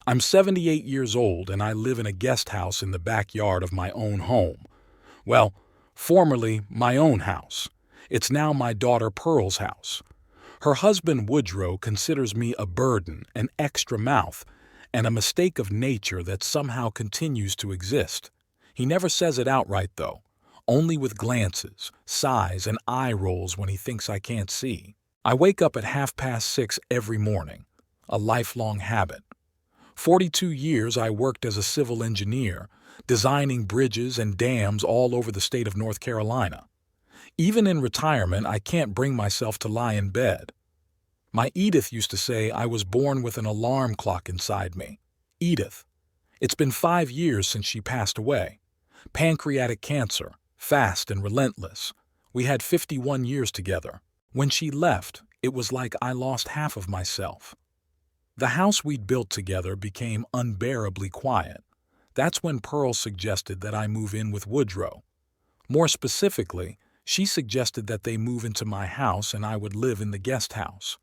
I'm 78 years old and I live in a guest house in the backyard of my own home. Well, formerly my own house. It's now my daughter Pearl's house. Her husband Woodrow considers me a burden, an extra mouth, and a mistake of nature that somehow continues to exist. He never says it outright, though, only with glances, sighs, and eye rolls when he thinks I can't see. I wake up at 6:30 every morning, a lifelong habit. 42 years I worked as a civil engineer, designing bridges and dams all over the state of North Carolina. Even in retirement, I can't bring myself to lie in bed. My Edith used to say I was born with an alarm clock inside me. Edith. It's been 5 years since she passed away. Pancreatic cancer, fast and relentless. We had 51 years together. When she left, it was like I lost half of myself. The house we'd built together became unbearably quiet. That's when Pearl suggested that I move in with Woodrow. More specifically, she suggested that they move into my house and I would live in the guest house.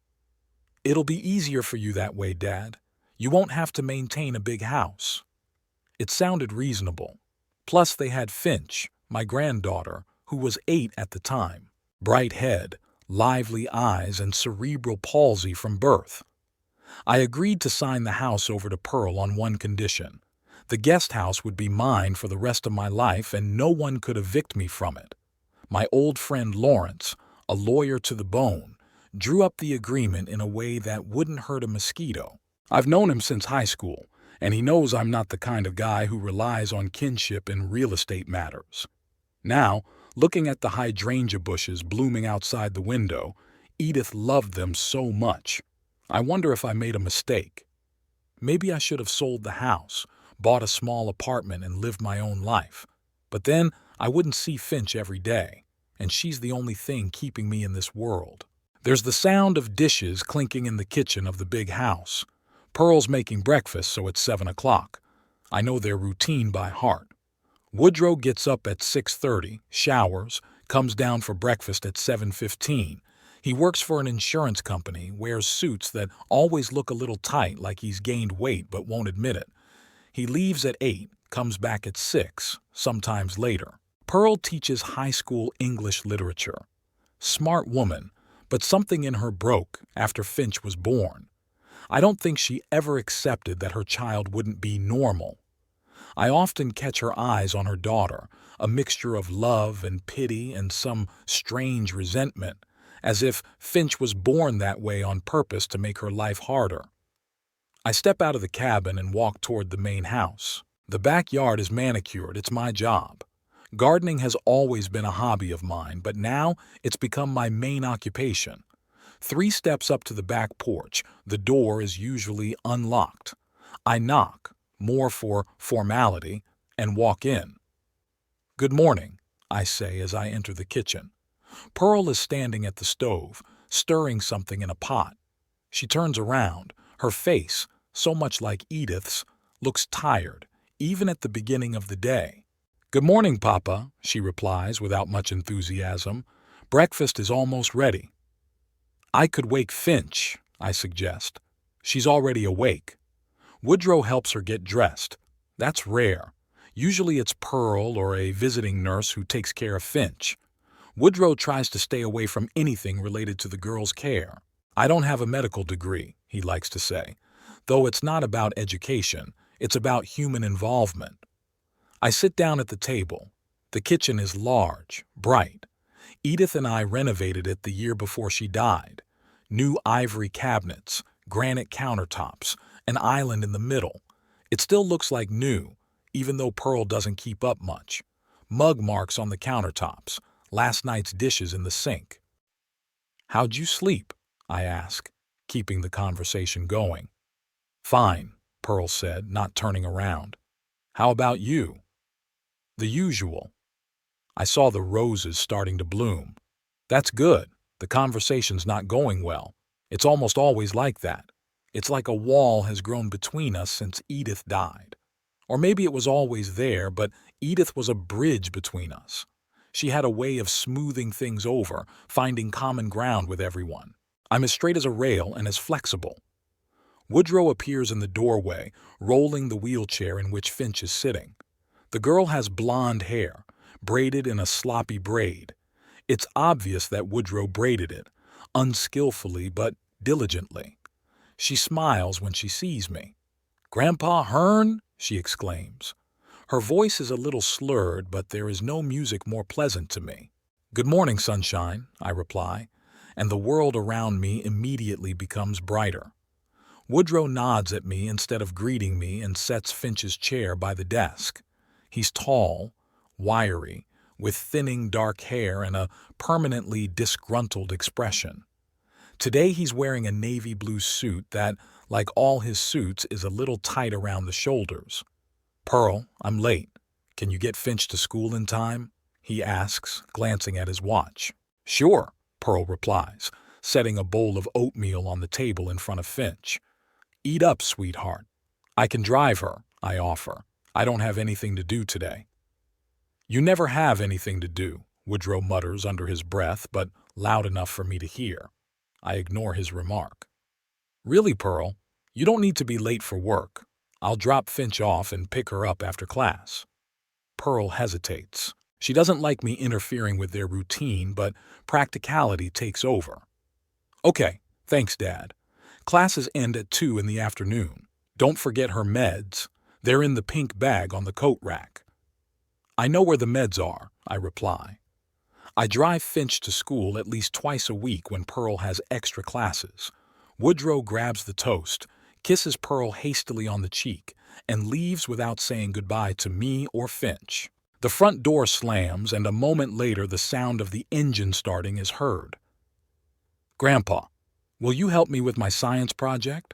"It'll be easier for you that way, Dad. You won't have to maintain a big house." It sounded reasonable. Plus, they had Finch, my granddaughter, who was 8 at the time. Bright head, lively eyes, and cerebral palsy from birth. I agreed to sign the house over to Pearl on one condition. The guest house would be mine for the rest of my life and no one could evict me from it. My old friend Lawrence, a lawyer to the bone, drew up the agreement in a way that wouldn't hurt a mosquito. I've known him since high school, and he knows I'm not the kind of guy who relies on kinship in real estate matters. Now, looking at the hydrangea bushes blooming outside the window, Edith loved them so much. I wonder if I made a mistake. Maybe I should have sold the house, bought a small apartment and lived my own life. But then I wouldn't see Finch every day, and she's the only thing keeping me in this world. There's the sound of dishes clinking in the kitchen of the big house. Pearl's making breakfast, so it's 7 o'clock. I know their routine by heart. Woodrow gets up at 6:30, showers, comes down for breakfast at 7:15. He works for an insurance company, wears suits that always look a little tight like he's gained weight but won't admit it. He leaves at 8, comes back at 6, sometimes later. Pearl teaches high school English literature. Smart woman, but something in her broke after Finch was born. I don't think she ever accepted that her child wouldn't be normal. I often catch her eyes on her daughter, a mixture of love and pity and some strange resentment, as if Finch was born that way on purpose to make her life harder. I step out of the cabin and walk toward the main house. The backyard is manicured, it's my job. Gardening has always been a hobby of mine, but now it's become my main occupation. 3 steps up to the back porch, the door is usually unlocked. I knock, more for formality, and walk in. "Good morning," I say as I enter the kitchen. Pearl is standing at the stove, stirring something in a pot. She turns around. Her face, so much like Edith's, looks tired, even at the beginning of the day. "Good morning, Papa," she replies without much enthusiasm. "Breakfast is almost ready." "I could wake Finch," I suggest. "She's already awake." Woodrow helps her get dressed. That's rare. Usually it's Pearl or a visiting nurse who takes care of Finch. Woodrow tries to stay away from anything related to the girl's care. "I don't have a medical degree," he likes to say. Though it's not about education, it's about human involvement. I sit down at the table. The kitchen is large, bright. Edith and I renovated it the year before she died. New ivory cabinets, granite countertops, an island in the middle. It still looks like new, even though Pearl doesn't keep up much. Mug marks on the countertops, last night's dishes in the sink. "How'd you sleep?" I ask, keeping the conversation going. "Fine," Pearl said, not turning around. "How about you?" "The usual." I saw the roses starting to bloom. "That's good. The conversation's not going well. It's almost always like that. It's like a wall has grown between us since Edith died. Or maybe it was always there, but Edith was a bridge between us. She had a way of smoothing things over, finding common ground with everyone. I'm as straight as a rail and as flexible." Woodrow appears in the doorway, rolling the wheelchair in which Finch is sitting. The girl has blonde hair, braided in a sloppy braid. It's obvious that Woodrow braided it, unskillfully but diligently. She smiles when she sees me. "Grandpa Hearn?" she exclaims. Her voice is a little slurred, but there is no music more pleasant to me. "Good morning, sunshine," I reply, and the world around me immediately becomes brighter. Woodrow nods at me instead of greeting me and sets Finch's chair by the desk. He's tall, wiry, with thinning dark hair and a permanently disgruntled expression. Today he's wearing a navy blue suit that, like all his suits, is a little tight around the shoulders. "Pearl, I'm late. Can you get Finch to school in time?" he asks, glancing at his watch. "Sure," Pearl replies, setting a bowl of oatmeal on the table in front of Finch. "Eat up, sweetheart." "I can drive her," I offer. "I don't have anything to do today." "You never have anything to do," Woodrow mutters under his breath, but loud enough for me to hear. I ignore his remark. "Really, Pearl, you don't need to be late for work. I'll drop Finch off and pick her up after class." Pearl hesitates. She doesn't like me interfering with their routine, but practicality takes over. "Okay, thanks, Dad. Classes end at 2 in the afternoon. Don't forget her meds. They're in the pink bag on the coat rack." "I know where the meds are," I reply. I drive Finch to school at least twice a week when Pearl has extra classes. Woodrow grabs the toast, kisses Pearl hastily on the cheek, and leaves without saying goodbye to me or Finch. The front door slams, and a moment later the sound of the engine starting is heard. "Grandpa, will you help me with my science project?"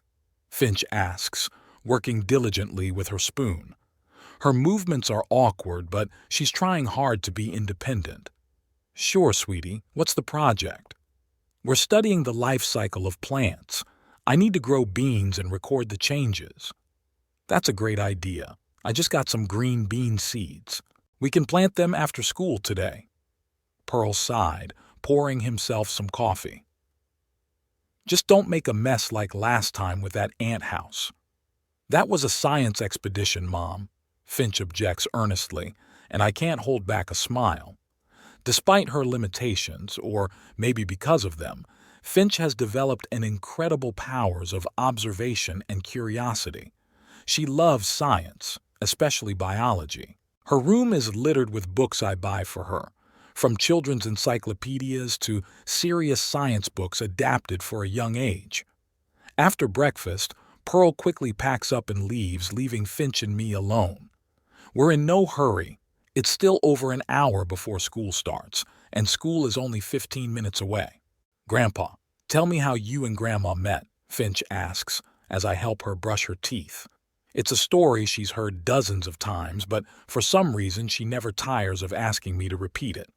Finch asks, working diligently with her spoon. Her movements are awkward, but she's trying hard to be independent. "Sure, sweetie. What's the project?" "We're studying the life cycle of plants. I need to grow beans and record the changes." "That's a great idea. I just got some green bean seeds. We can plant them after school today." Pearl sighed, pouring himself some coffee. "Just don't make a mess like last time with that ant house." "That was a science expedition, Mom," Finch objects earnestly, and I can't hold back a smile. Despite her limitations, or maybe because of them, Finch has developed an incredible powers of observation and curiosity. She loves science, especially biology. Her room is littered with books I buy for her, from children's encyclopedias to serious science books adapted for a young age. After breakfast, Pearl quickly packs up and leaves, leaving Finch and me alone. We're in no hurry. It's still over an hour before school starts, and school is only 15 minutes away. "Grandpa, tell me how you and Grandma met," Finch asks as I help her brush her teeth. It's a story she's heard dozens of times, but for some reason she never tires of asking me to repeat it.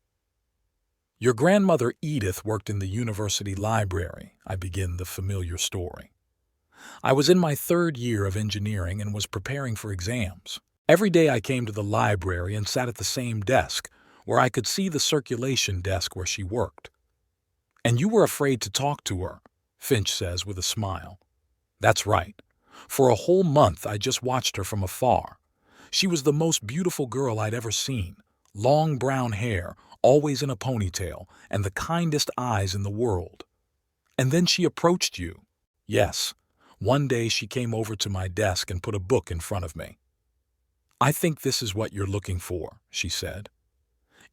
"Your grandmother Edith worked in the university library," I begin the familiar story. "I was in my 3rd year of engineering and was preparing for exams. Every day I came to the library and sat at the same desk, where I could see the circulation desk where she worked." "And you were afraid to talk to her," Finch says with a smile. "That's right. For a whole month I just watched her from afar. She was the most beautiful girl I'd ever seen. Long brown hair, always in a ponytail, and the kindest eyes in the world." "And then she approached you?" "Yes. One day she came over to my desk and put a book in front of me. 'I think this is what you're looking for,' she said.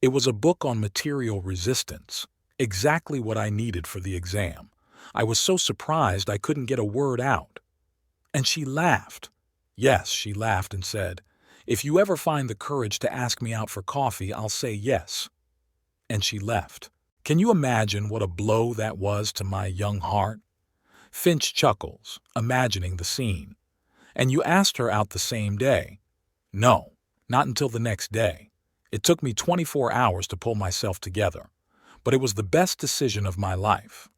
It was a book on material resistance, exactly what I needed for the exam. I was so surprised I couldn't get a word out. And she laughed. Yes, she laughed and said, 'If you ever find the courage to ask me out for coffee, I'll say yes.' And she left. Can you imagine what a blow that was to my young heart?" Finch chuckles, imagining the scene. "And you asked her out the same day?" "No, not until the next day. It took me 24 hours to pull myself together, but it was the best decision of my life.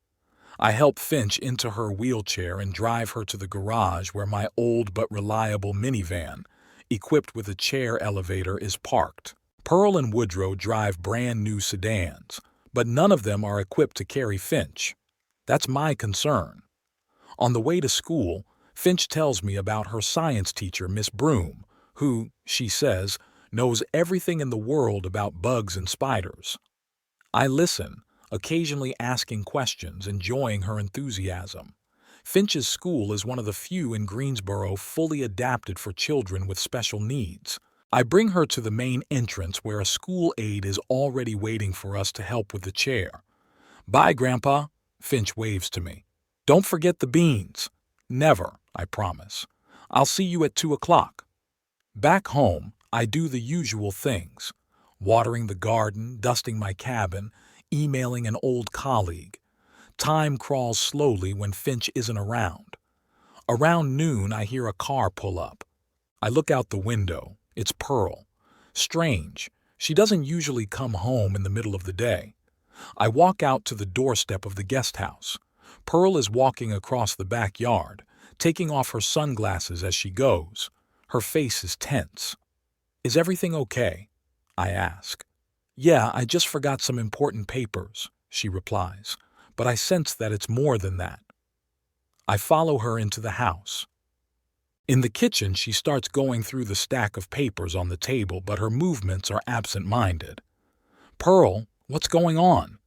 I help Finch into her wheelchair and drive her to the garage where my old but reliable minivan, equipped with a chair elevator, is parked. Pearl and Woodrow drive brand new sedans, but none of them are equipped to carry Finch. That's my concern. On the way to school, Finch tells me about her science teacher, Miss Broom, who, she says, knows everything in the world about bugs and spiders. I listen, occasionally asking questions, enjoying her enthusiasm. Finch's school is one of the few in Greensboro fully adapted for children with special needs. I bring her to the main entrance where a school aide is already waiting for us to help with the chair. "Bye, Grandpa," Finch waves to me. "Don't forget the beans." "Never," I promise. "I'll see you at 2 o'clock. Back home, I do the usual things. Watering the garden, dusting my cabin, emailing an old colleague. Time crawls slowly when Finch isn't around. Around noon, I hear a car pull up. I look out the window. It's Pearl. Strange. She doesn't usually come home in the middle of the day. I walk out to the doorstep of the guest house. Pearl is walking across the backyard, taking off her sunglasses as she goes. Her face is tense. "Is everything okay?" I ask. "Yeah, I just forgot some important papers," she replies, but I sense that it's more than that. I follow her into the house. In the kitchen, she starts going through the stack of papers on the table, but her movements are absent-minded. "Pearl, what's going on?"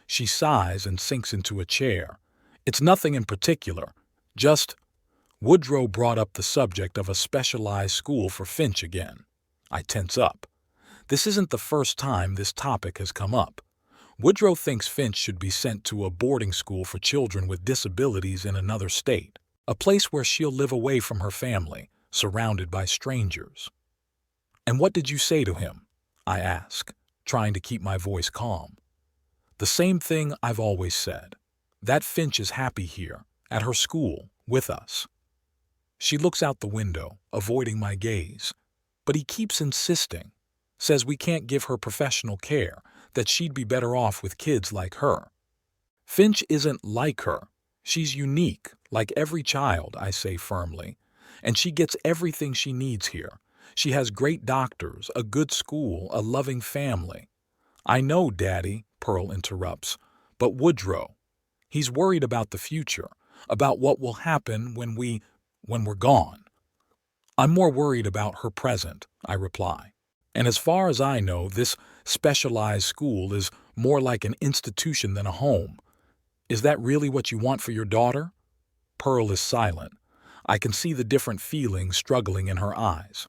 She sighs and sinks into a chair. "It's nothing in particular, just—" Woodrow brought up the subject of a specialized school for Finch again. I tense up. This isn't the first time this topic has come up. Woodrow thinks Finch should be sent to a boarding school for children with disabilities in another state, a place where she'll live away from her family, surrounded by strangers. "And what did you say to him?" I ask, trying to keep my voice calm. "The same thing I've always said. That Finch is happy here, at her school, with us." She looks out the window, avoiding my gaze. But he keeps insisting, says we can't give her professional care, that she'd be better off with kids like her. "Finch isn't like her. She's unique, like every child," I say firmly, "and she gets everything she needs here. She has great doctors, a good school, a loving family." "I know, Daddy," Pearl interrupts, "but Woodrow, he's worried about the future, about what will happen when we're gone." "I'm more worried about her present," I reply. "And as far as I know, this specialized school is more like an institution than a home. Is that really what you want for your daughter?" Pearl is silent. I can see the different feelings struggling in her eyes.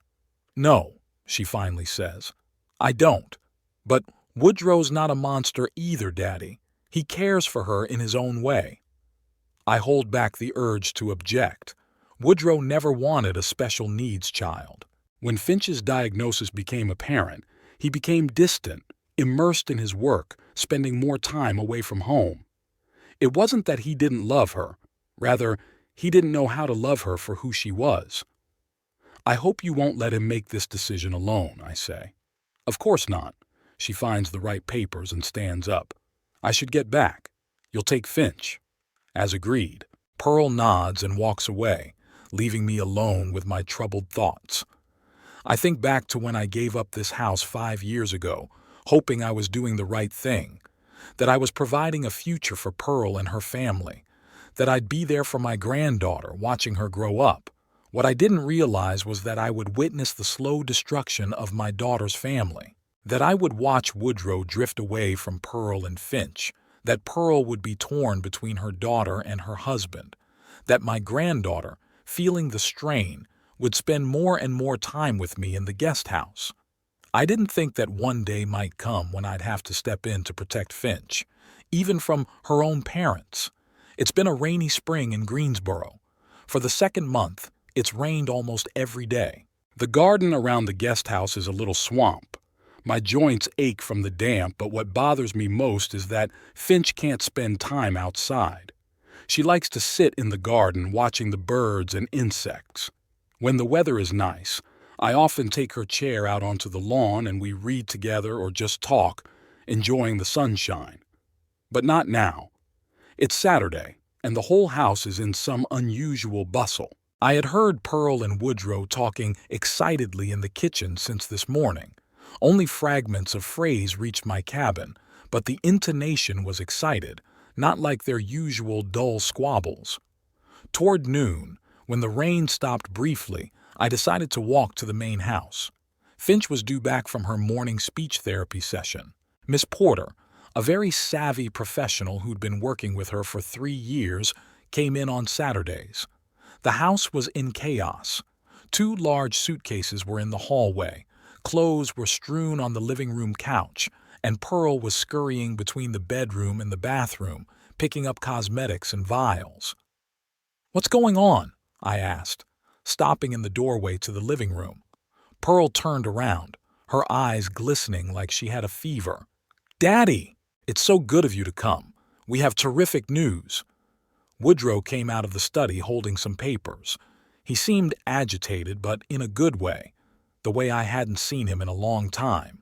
"No," she finally says. "I don't. But Woodrow's not a monster either, Daddy. He cares for her in his own way." I hold back the urge to object. Woodrow never wanted a special needs child. When Finch's diagnosis became apparent, he became distant, immersed in his work, spending more time away from home. It wasn't that he didn't love her. Rather, he didn't know how to love her for who she was. "I hope you won't let him make this decision alone," I say. "Of course not." She finds the right papers and stands up. "I should get back. You'll take Finch." As agreed. Pearl nods and walks away, leaving me alone with my troubled thoughts. I think back to when I gave up this house 5 years ago, hoping I was doing the right thing, that I was providing a future for Pearl and her family, that I'd be there for my granddaughter, watching her grow up. What I didn't realize was that I would witness the slow destruction of my daughter's family, that I would watch Woodrow drift away from Pearl and Finch, that Pearl would be torn between her daughter and her husband, that my granddaughter, feeling the strain, would spend more and more time with me in the guest house. I didn't think that one day might come when I'd have to step in to protect Finch, even from her own parents. It's been a rainy spring in Greensboro. For the second month, it's rained almost every day. The garden around the guest house is a little swamp. My joints ache from the damp, but what bothers me most is that Finch can't spend time outside. She likes to sit in the garden watching the birds and insects. When the weather is nice, I often take her chair out onto the lawn and we read together or just talk, enjoying the sunshine. But not now. It's Saturday, and the whole house is in some unusual bustle. I had heard Pearl and Woodrow talking excitedly in the kitchen since this morning. Only fragments of phrase reached my cabin, but the intonation was excited, not like their usual dull squabbles. Toward noon, When the rain stopped briefly, I decided to walk to the main house. Finch was due back from her morning speech therapy session. Miss Porter, a very savvy professional who'd been working with her for 3 years, came in on Saturdays. The house was in chaos. 2 large suitcases were in the hallway, clothes were strewn on the living room couch, and Pearl was scurrying between the bedroom and the bathroom, picking up cosmetics and vials. "What's going on?" I asked, stopping in the doorway to the living room. Pearl turned around, her eyes glistening like she had a fever. "Daddy, it's so good of you to come. We have terrific news." Woodrow came out of the study holding some papers. He seemed agitated, but in a good way, the way I hadn't seen him in a long time.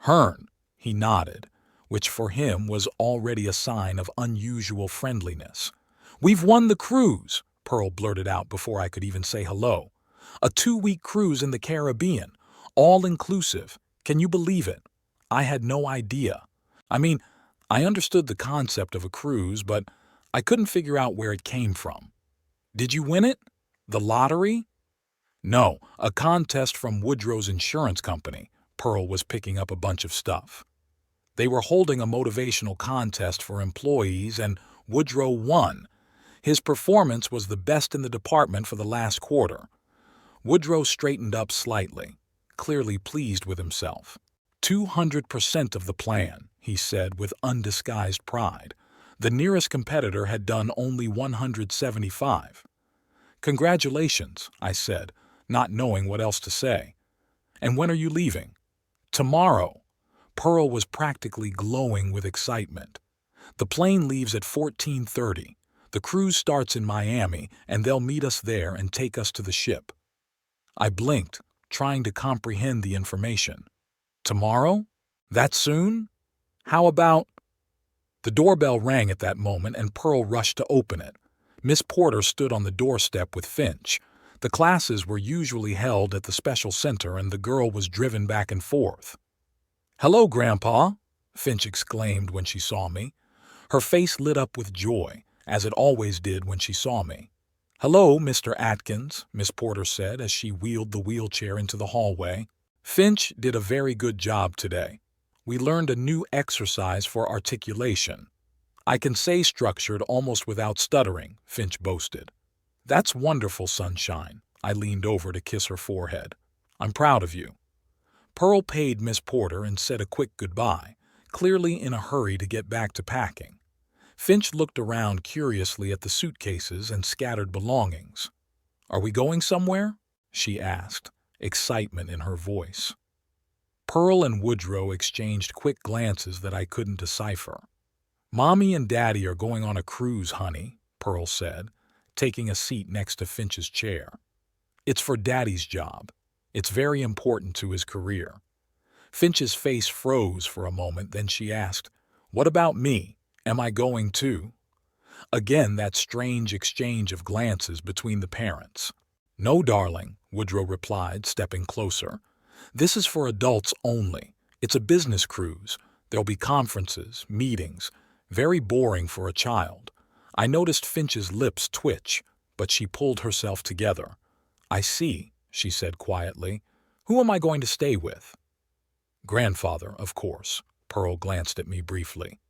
"Hearn," he nodded, which for him was already a sign of unusual friendliness. "We've won the cruise," Pearl blurted out before I could even say hello. "A 2-week cruise in the Caribbean, all-inclusive. Can you believe it? I had no idea. I mean, I understood the concept of a cruise, but I couldn't figure out where it came from." "Did you win it? The lottery?" "No, a contest from Woodrow's insurance company." Pearl was picking up a bunch of stuff. "They were holding a motivational contest for employees, and Woodrow won. His performance was the best in the department for the last quarter." Woodrow straightened up slightly, clearly pleased with himself. 200% of the plan, he said with undisguised pride. The nearest competitor had done only 175. "Congratulations," I said, not knowing what else to say. "And when are you leaving?" "Tomorrow." Pearl was practically glowing with excitement. "The plane leaves at 14:30. The cruise starts in Miami, and they'll meet us there and take us to the ship." I blinked, trying to comprehend the information. "Tomorrow? That soon? How about—" The doorbell rang at that moment, and Pearl rushed to open it. Miss Porter stood on the doorstep with Finch. The classes were usually held at the special center, and the girl was driven back and forth. "Hello, Grandpa," Finch exclaimed when she saw me. Her face lit up with joy, as it always did when she saw me. "Hello, Mr. Atkins," Miss Porter said as she wheeled the wheelchair into the hallway. "Finch did a very good job today. We learned a new exercise for articulation. I can say structured almost without stuttering," Finch boasted. "That's wonderful, Sunshine." I leaned over to kiss her forehead. "I'm proud of you." Pearl paid Miss Porter and said a quick goodbye, clearly in a hurry to get back to packing. Finch looked around curiously at the suitcases and scattered belongings. "Are we going somewhere?" she asked, excitement in her voice. Pearl and Woodrow exchanged quick glances that I couldn't decipher. "Mommy and Daddy are going on a cruise, honey," Pearl said, taking a seat next to Finch's chair. "It's for Daddy's job. It's very important to his career." Finch's face froze for a moment, then she asked, "What about me? Am I going too?" Again that strange exchange of glances between the parents. "No, darling," Woodrow replied, stepping closer. "This is for adults only. It's a business cruise. There'll be conferences, meetings. Very boring for a child." I noticed Finch's lips twitch, but she pulled herself together. "I see," she said quietly. "Who am I going to stay with?" "Grandfather, of course." Pearl glanced at me briefly.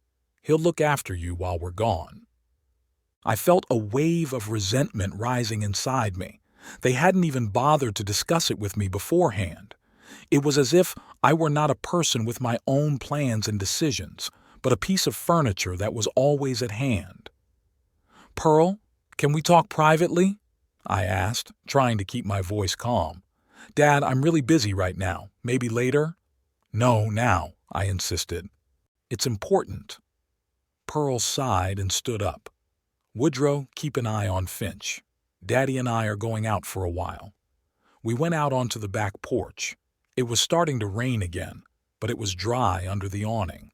"He'll look after you while we're gone." I felt a wave of resentment rising inside me. They hadn't even bothered to discuss it with me beforehand. It was as if I were not a person with my own plans and decisions, but a piece of furniture that was always at hand. "Pearl, can we talk privately?" I asked, trying to keep my voice calm. "Dad, I'm really busy right now. Maybe later?" "No, now," I insisted. "It's important." Pearl sighed and stood up. "Woodrow, keep an eye on Finch. Daddy and I are going out for a while." We went out onto the back porch. It was starting to rain again, but it was dry under the awning.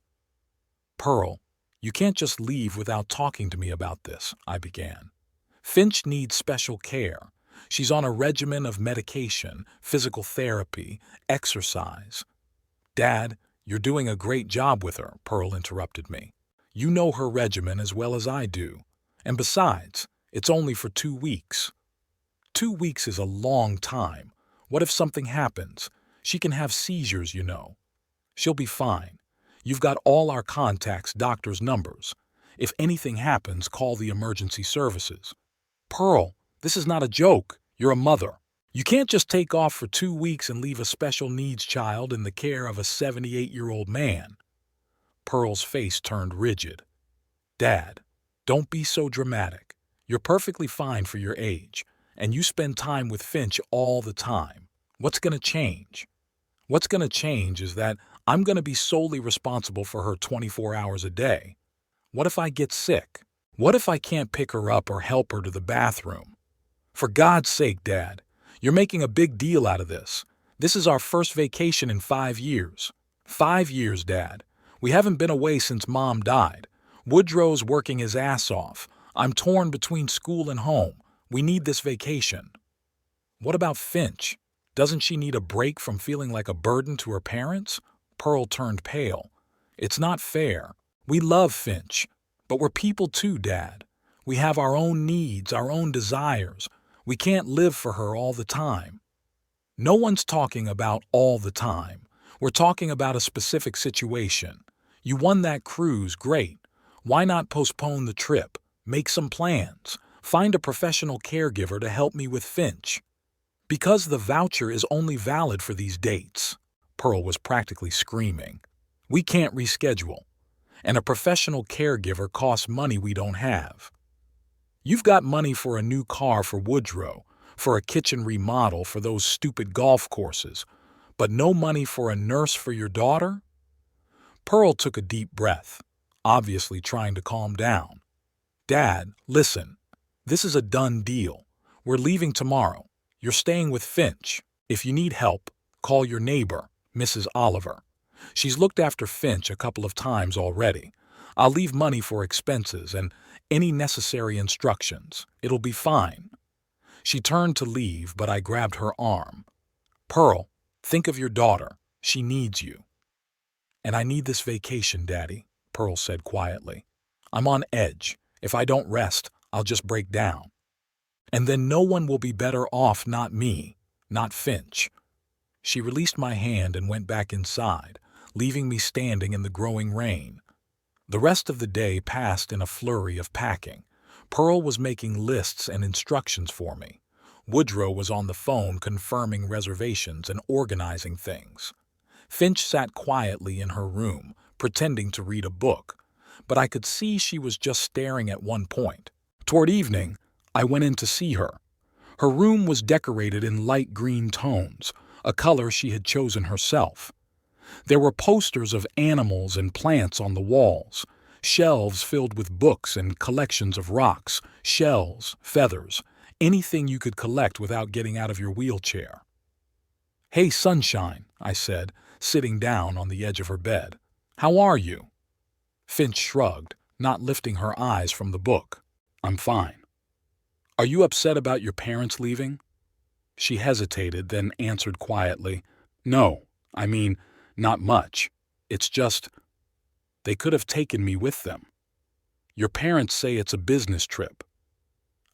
"Pearl, you can't just leave without talking to me about this," I began. "Finch needs special care. She's on a regimen of medication, physical therapy, exercise." "Dad, you're doing a great job with her," Pearl interrupted me. "You know her regimen as well as I do. And besides, it's only for 2 weeks." 2 weeks is a long time. What if something happens? She can have seizures, you know. She'll be fine. You've got all our contacts, doctors' numbers. If anything happens, call the emergency services. Pearl, this is not a joke. You're a mother. You can't just take off for 2 weeks and leave a special needs child in the care of a 78-year-old man. Pearl's face turned rigid. Dad, don't be so dramatic. You're perfectly fine for your age, and you spend time with Finch all the time. What's going to change? What's going to change is that I'm going to be solely responsible for her 24 hours a day. What if I get sick? What if I can't pick her up or help her to the bathroom? For God's sake, Dad, you're making a big deal out of this. This is our first vacation in 5 years. 5 years, Dad. We haven't been away since Mom died. Woodrow's working his ass off. I'm torn between school and home. We need this vacation. What about Finch? Doesn't she need a break from feeling like a burden to her parents? Pearl turned pale. It's not fair. We love Finch, but we're people too, Dad. We have our own needs, our own desires. We can't live for her all the time. No one's talking about all the time. We're talking about a specific situation. You won that cruise, great. Why not postpone the trip? Make some plans. Find a professional caregiver to help me with Finch. Because the voucher is only valid for these dates. Pearl was practically screaming. We can't reschedule. And a professional caregiver costs money we don't have. You've got money for a new car for Woodrow, for a kitchen remodel for those stupid golf courses, but no money for a nurse for your daughter? Pearl took a deep breath, obviously trying to calm down. Dad, listen. This is a done deal. We're leaving tomorrow. You're staying with Finch. If you need help, call your neighbor, Mrs. Oliver. She's looked after Finch a couple of times already. I'll leave money for expenses and any necessary instructions. It'll be fine. She turned to leave, but I grabbed her arm. Pearl, think of your daughter. She needs you. And I need this vacation, Daddy, Pearl said quietly. I'm on edge. If I don't rest, I'll just break down. And then no one will be better off, not me, not Finch. She released my hand and went back inside, leaving me standing in the growing rain. The rest of the day passed in a flurry of packing. Pearl was making lists and instructions for me. Woodrow was on the phone confirming reservations and organizing things. Finch sat quietly in her room, pretending to read a book, but I could see she was just staring at one point. Toward evening, I went in to see her. Her room was decorated in light green tones, a color she had chosen herself. There were posters of animals and plants on the walls, shelves filled with books and collections of rocks, shells, feathers, anything you could collect without getting out of your wheelchair. Hey, Sunshine, I said, sitting down on the edge of her bed. How are you? Finch shrugged, not lifting her eyes from the book. I'm fine. Are you upset about your parents leaving? She hesitated, then answered quietly. No, I mean, not much. It's just, they could have taken me with them. Your parents say it's a business trip.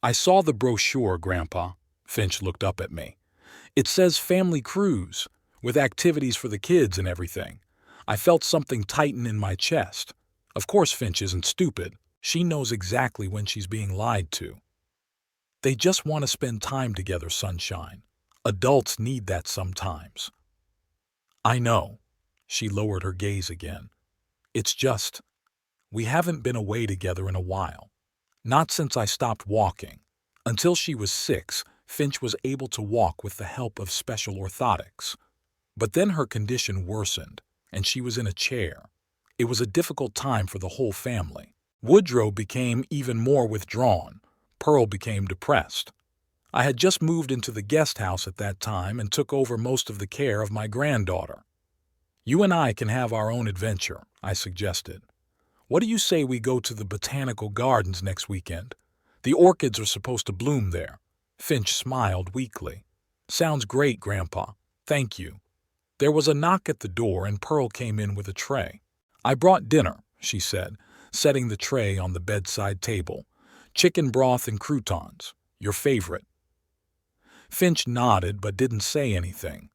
I saw the brochure, Grandpa. Finch looked up at me. It says family cruise, with activities for the kids and everything. I felt something tighten in my chest. Of course Finch isn't stupid. She knows exactly when she's being lied to. They just want to spend time together, Sunshine. Adults need that sometimes. I know. She lowered her gaze again. It's just, we haven't been away together in a while. Not since I stopped walking. Until she was 6, Finch was able to walk with the help of special orthotics. But then her condition worsened, and she was in a chair. It was a difficult time for the whole family. Woodrow became even more withdrawn. Pearl became depressed. I had just moved into the guest house at that time and took over most of the care of my granddaughter. You and I can have our own adventure, I suggested. What do you say we go to the botanical gardens next weekend? The orchids are supposed to bloom there. Finch smiled weakly. Sounds great, Grandpa. Thank you. There was a knock at the door and Pearl came in with a tray. I brought dinner, she said, setting the tray on the bedside table. Chicken broth and croutons, your favorite. Finch nodded but didn't say anything.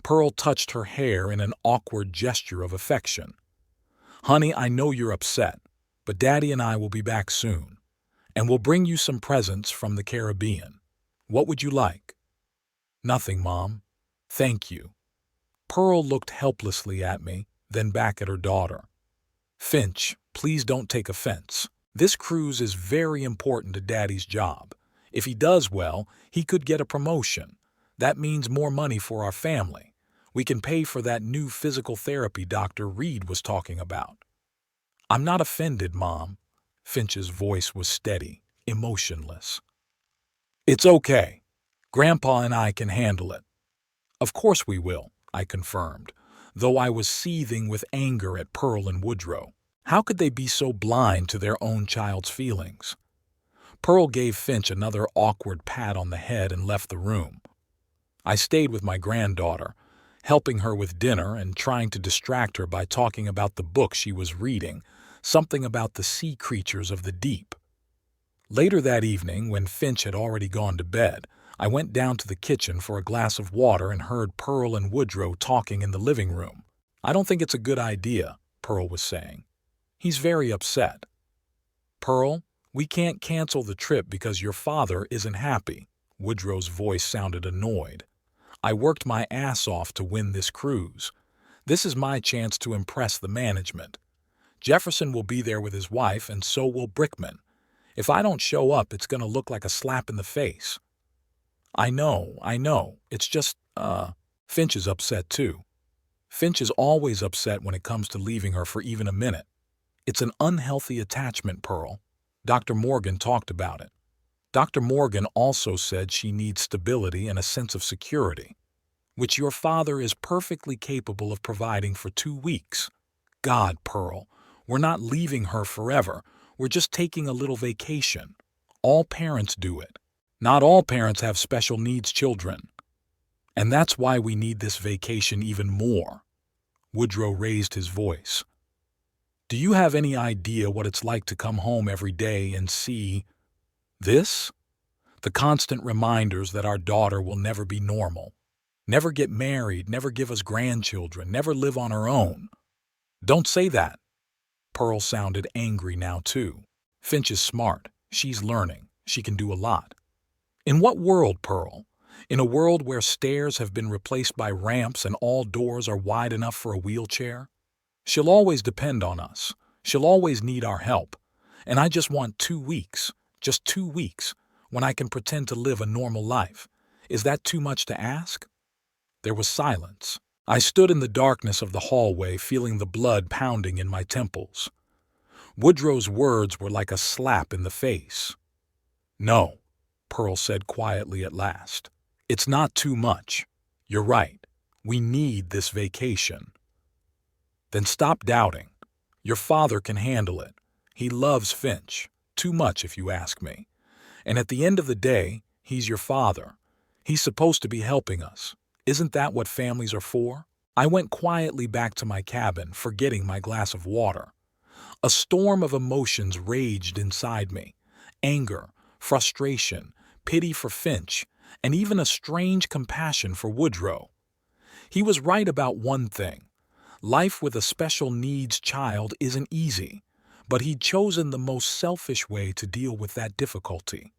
Pearl touched her hair in an awkward gesture of affection. "Honey, I know you're upset, but Daddy and I will be back soon, and we'll bring you some presents from the Caribbean. What would you like?" "Nothing, Mom. Thank you." Pearl looked helplessly at me, then back at her daughter. "Finch, please don't take offense. This cruise is very important to Daddy's job. If he does well, he could get a promotion. That means more money for our family. We can pay for that new physical therapy Dr. Reed was talking about." "I'm not offended, Mom." Finch's voice was steady, emotionless. "It's okay. Grandpa and I can handle it." "Of course we will," I confirmed, though I was seething with anger at Pearl and Woodrow. How could they be so blind to their own child's feelings? Pearl gave Finch another awkward pat on the head and left the room. I stayed with my granddaughter, helping her with dinner and trying to distract her by talking about the book she was reading, something about the sea creatures of the deep. Later that evening, when Finch had already gone to bed, I went down to the kitchen for a glass of water and heard Pearl and Woodrow talking in the living room. "I don't think it's a good idea," Pearl was saying. "He's very upset." "Pearl, we can't cancel the trip because your father isn't happy." Woodrow's voice sounded annoyed. "I worked my ass off to win this cruise. This is my chance to impress the management. Jefferson will be there with his wife, and so will Brickman. If I don't show up, it's going to look like a slap in the face." I know. It's just, Finch is upset too. Finch is always upset when it comes to leaving her for even a minute. It's an unhealthy attachment, Pearl. Dr. Morgan talked about it. Dr. Morgan also said she needs stability and a sense of security, which your father is perfectly capable of providing for 2 weeks. God, Pearl, we're not leaving her forever. We're just taking a little vacation. All parents do it. Not all parents have special needs children. And that's why we need this vacation even more. Woodrow raised his voice. "Do you have any idea what it's like to come home every day and see this? The constant reminders that our daughter will never be normal, never get married, never give us grandchildren, never live on her own." "Don't say that." Pearl sounded angry now too. "Finch is smart. She's learning. She can do a lot." "In what world, Pearl? In a world where stairs have been replaced by ramps and all doors are wide enough for a wheelchair? She'll always depend on us. She'll always need our help. And I just want 2 weeks, just 2 weeks, when I can pretend to live a normal life. Is that too much to ask?" There was silence. I stood in the darkness of the hallway, feeling the blood pounding in my temples. Woodrow's words were like a slap in the face. "No," Pearl said quietly at last. "It's not too much. You're right. We need this vacation." "Then stop doubting. Your father can handle it. He loves Finch. Too much, if you ask me. And at the end of the day, he's your father. He's supposed to be helping us. Isn't that what families are for?" I went quietly back to my cabin, forgetting my glass of water. A storm of emotions raged inside me. Anger, frustration, pity for Finch, and even a strange compassion for Woodrow. He was right about one thing. Life with a special needs child isn't easy, but he'd chosen the most selfish way to deal with that difficulty: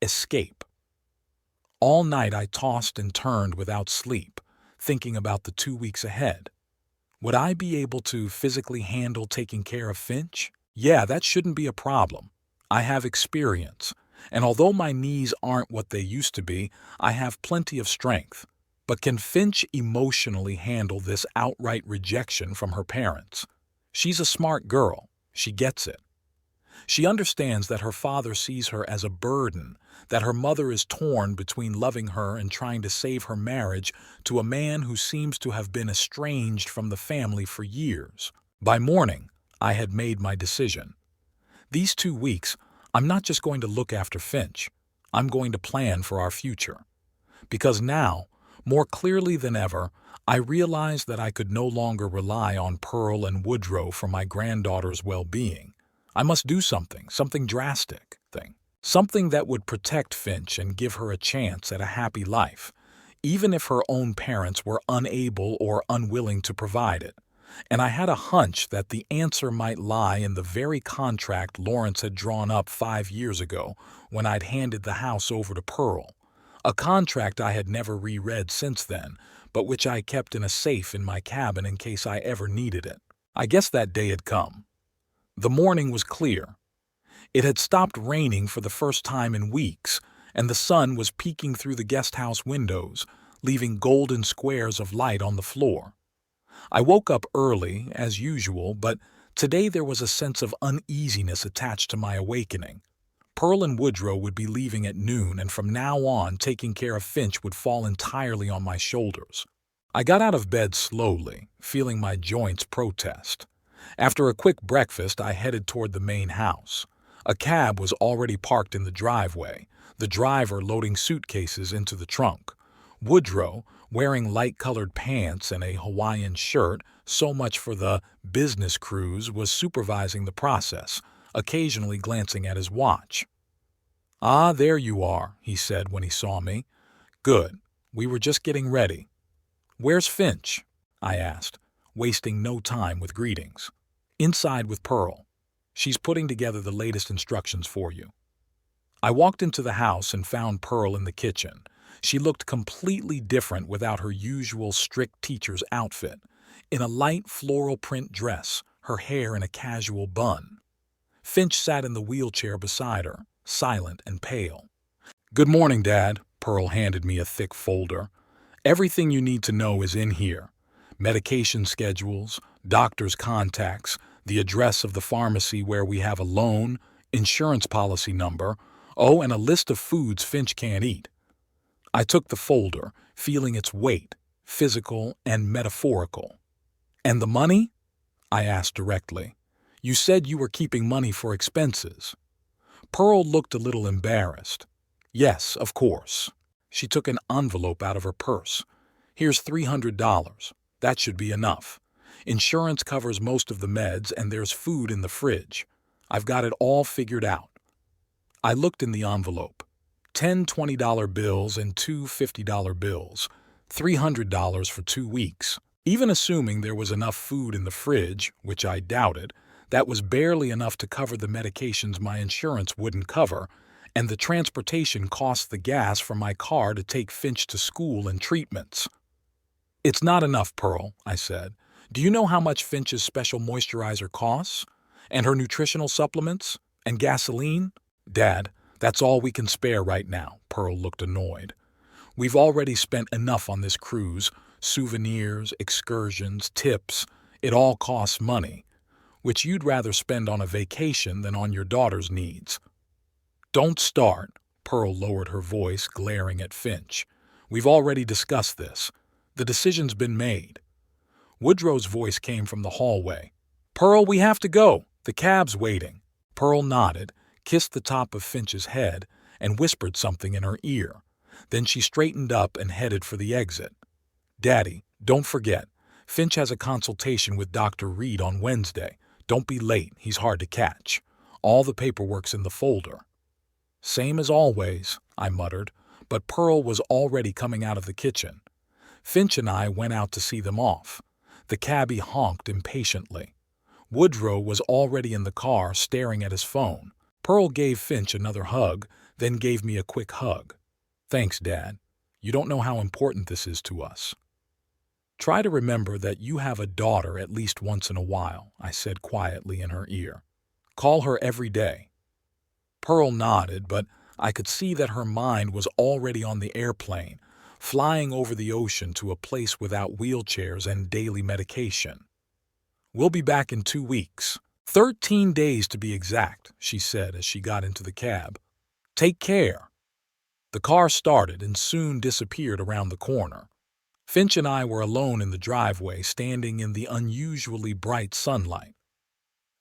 escape. All night I tossed and turned without sleep, thinking about the 2 weeks ahead. Would I be able to physically handle taking care of Finch? Yeah, that shouldn't be a problem. I have experience, and although my knees aren't what they used to be, I have plenty of strength. But can Finch emotionally handle this outright rejection from her parents? She's a smart girl. She gets it. She understands that her father sees her as a burden, that her mother is torn between loving her and trying to save her marriage to a man who seems to have been estranged from the family for years. By morning, I had made my decision. These 2 weeks, I'm not just going to look after Finch. I'm going to plan for our future. Because now, more clearly than ever, I realized that I could no longer rely on Pearl and Woodrow for my granddaughter's well-being. I must do something drastic. Something that would protect Finch and give her a chance at a happy life, even if her own parents were unable or unwilling to provide it. And I had a hunch that the answer might lie in the very contract Lawrence had drawn up 5 years ago when I'd handed the house over to Pearl. A contract I had never reread since then, but which I kept in a safe in my cabin in case I ever needed it. I guess that day had come. The morning was clear. It had stopped raining for the first time in weeks, and the sun was peeking through the guest house windows, leaving golden squares of light on the floor. I woke up early, as usual, but today there was a sense of uneasiness attached to my awakening. Pearl and Woodrow would be leaving at noon, and from now on, taking care of Finch would fall entirely on my shoulders. I got out of bed slowly, feeling my joints protest. After a quick breakfast, I headed toward the main house. A cab was already parked in the driveway, the driver loading suitcases into the trunk. Woodrow, wearing light-colored pants and a Hawaiian shirt, so much for the business cruise, was supervising the process, occasionally glancing at his watch. "Ah, there you are," he said when he saw me. "Good. We were just getting ready." "Where's Finch?" I asked, wasting no time with greetings. "Inside with Pearl. She's putting together the latest instructions for you." I walked into the house and found Pearl in the kitchen. She looked completely different without her usual strict teacher's outfit, in a light floral print dress, her hair in a casual bun. Finch sat in the wheelchair beside her, silent and pale. "Good morning, Dad." Pearl handed me a thick folder. "Everything you need to know is in here. Medication schedules, doctor's contacts, the address of the pharmacy where we have a loan, insurance policy number, oh, and a list of foods Finch can't eat." I took the folder, feeling its weight, physical and metaphorical. "And the money?" I asked directly. "You said you were keeping money for expenses." Pearl looked a little embarrassed. "Yes, of course." She took an envelope out of her purse. "Here's $300. That should be enough. Insurance covers most of the meds, and there's food in the fridge. I've got it all figured out." I looked in the envelope. 10 $20 bills and 2 $50 bills. $300 for 2 weeks. Even assuming there was enough food in the fridge, which I doubted, that was barely enough to cover the medications my insurance wouldn't cover, and the transportation cost the gas for my car to take Finch to school and treatments. "It's not enough, Pearl," I said. "Do you know how much Finch's special moisturizer costs? And her nutritional supplements? And gasoline?" "Dad, that's all we can spare right now." Pearl looked annoyed. "We've already spent enough on this cruise. Souvenirs, excursions, tips. It all costs money, which you'd rather spend on a vacation than on your daughter's needs." "Don't start." Pearl lowered her voice, glaring at Finch. "We've already discussed this. The decision's been made." Woodrow's voice came from the hallway. "Pearl, we have to go. The cab's waiting." Pearl nodded, kissed the top of Finch's head, and whispered something in her ear. Then she straightened up and headed for the exit. "Daddy, don't forget, Finch has a consultation with Dr. Reed on Wednesday. Don't be late, he's hard to catch. All the paperwork's in the folder." "Same as always," I muttered, but Pearl was already coming out of the kitchen. Finch and I went out to see them off. The cabbie honked impatiently. Woodrow was already in the car, staring at his phone. Pearl gave Finch another hug, then gave me a quick hug. "Thanks, Dad. You don't know how important this is to us." "Try to remember that you have a daughter at least once in a while," I said quietly in her ear. "Call her every day." Pearl nodded, but I could see that her mind was already on the airplane, flying over the ocean to a place without wheelchairs and daily medication. "We'll be back in 2 weeks. 13 days to be exact," she said as she got into the cab. "Take care." The car started and soon disappeared around the corner. Finch and I were alone in the driveway, standing in the unusually bright sunlight.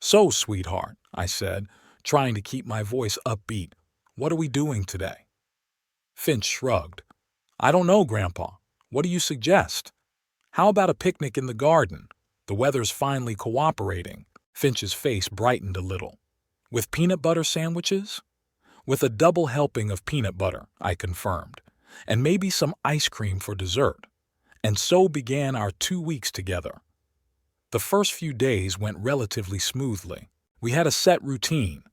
"So, sweetheart," I said, trying to keep my voice upbeat, "what are we doing today?" Finch shrugged. "I don't know, Grandpa. What do you suggest? How about a picnic in the garden? The weather's finally cooperating." Finch's face brightened a little. "With peanut butter sandwiches?" With a double helping of peanut butter, I confirmed, and maybe some ice cream for dessert. And so began our 2 weeks together. The first few days went relatively smoothly. We had a set routine.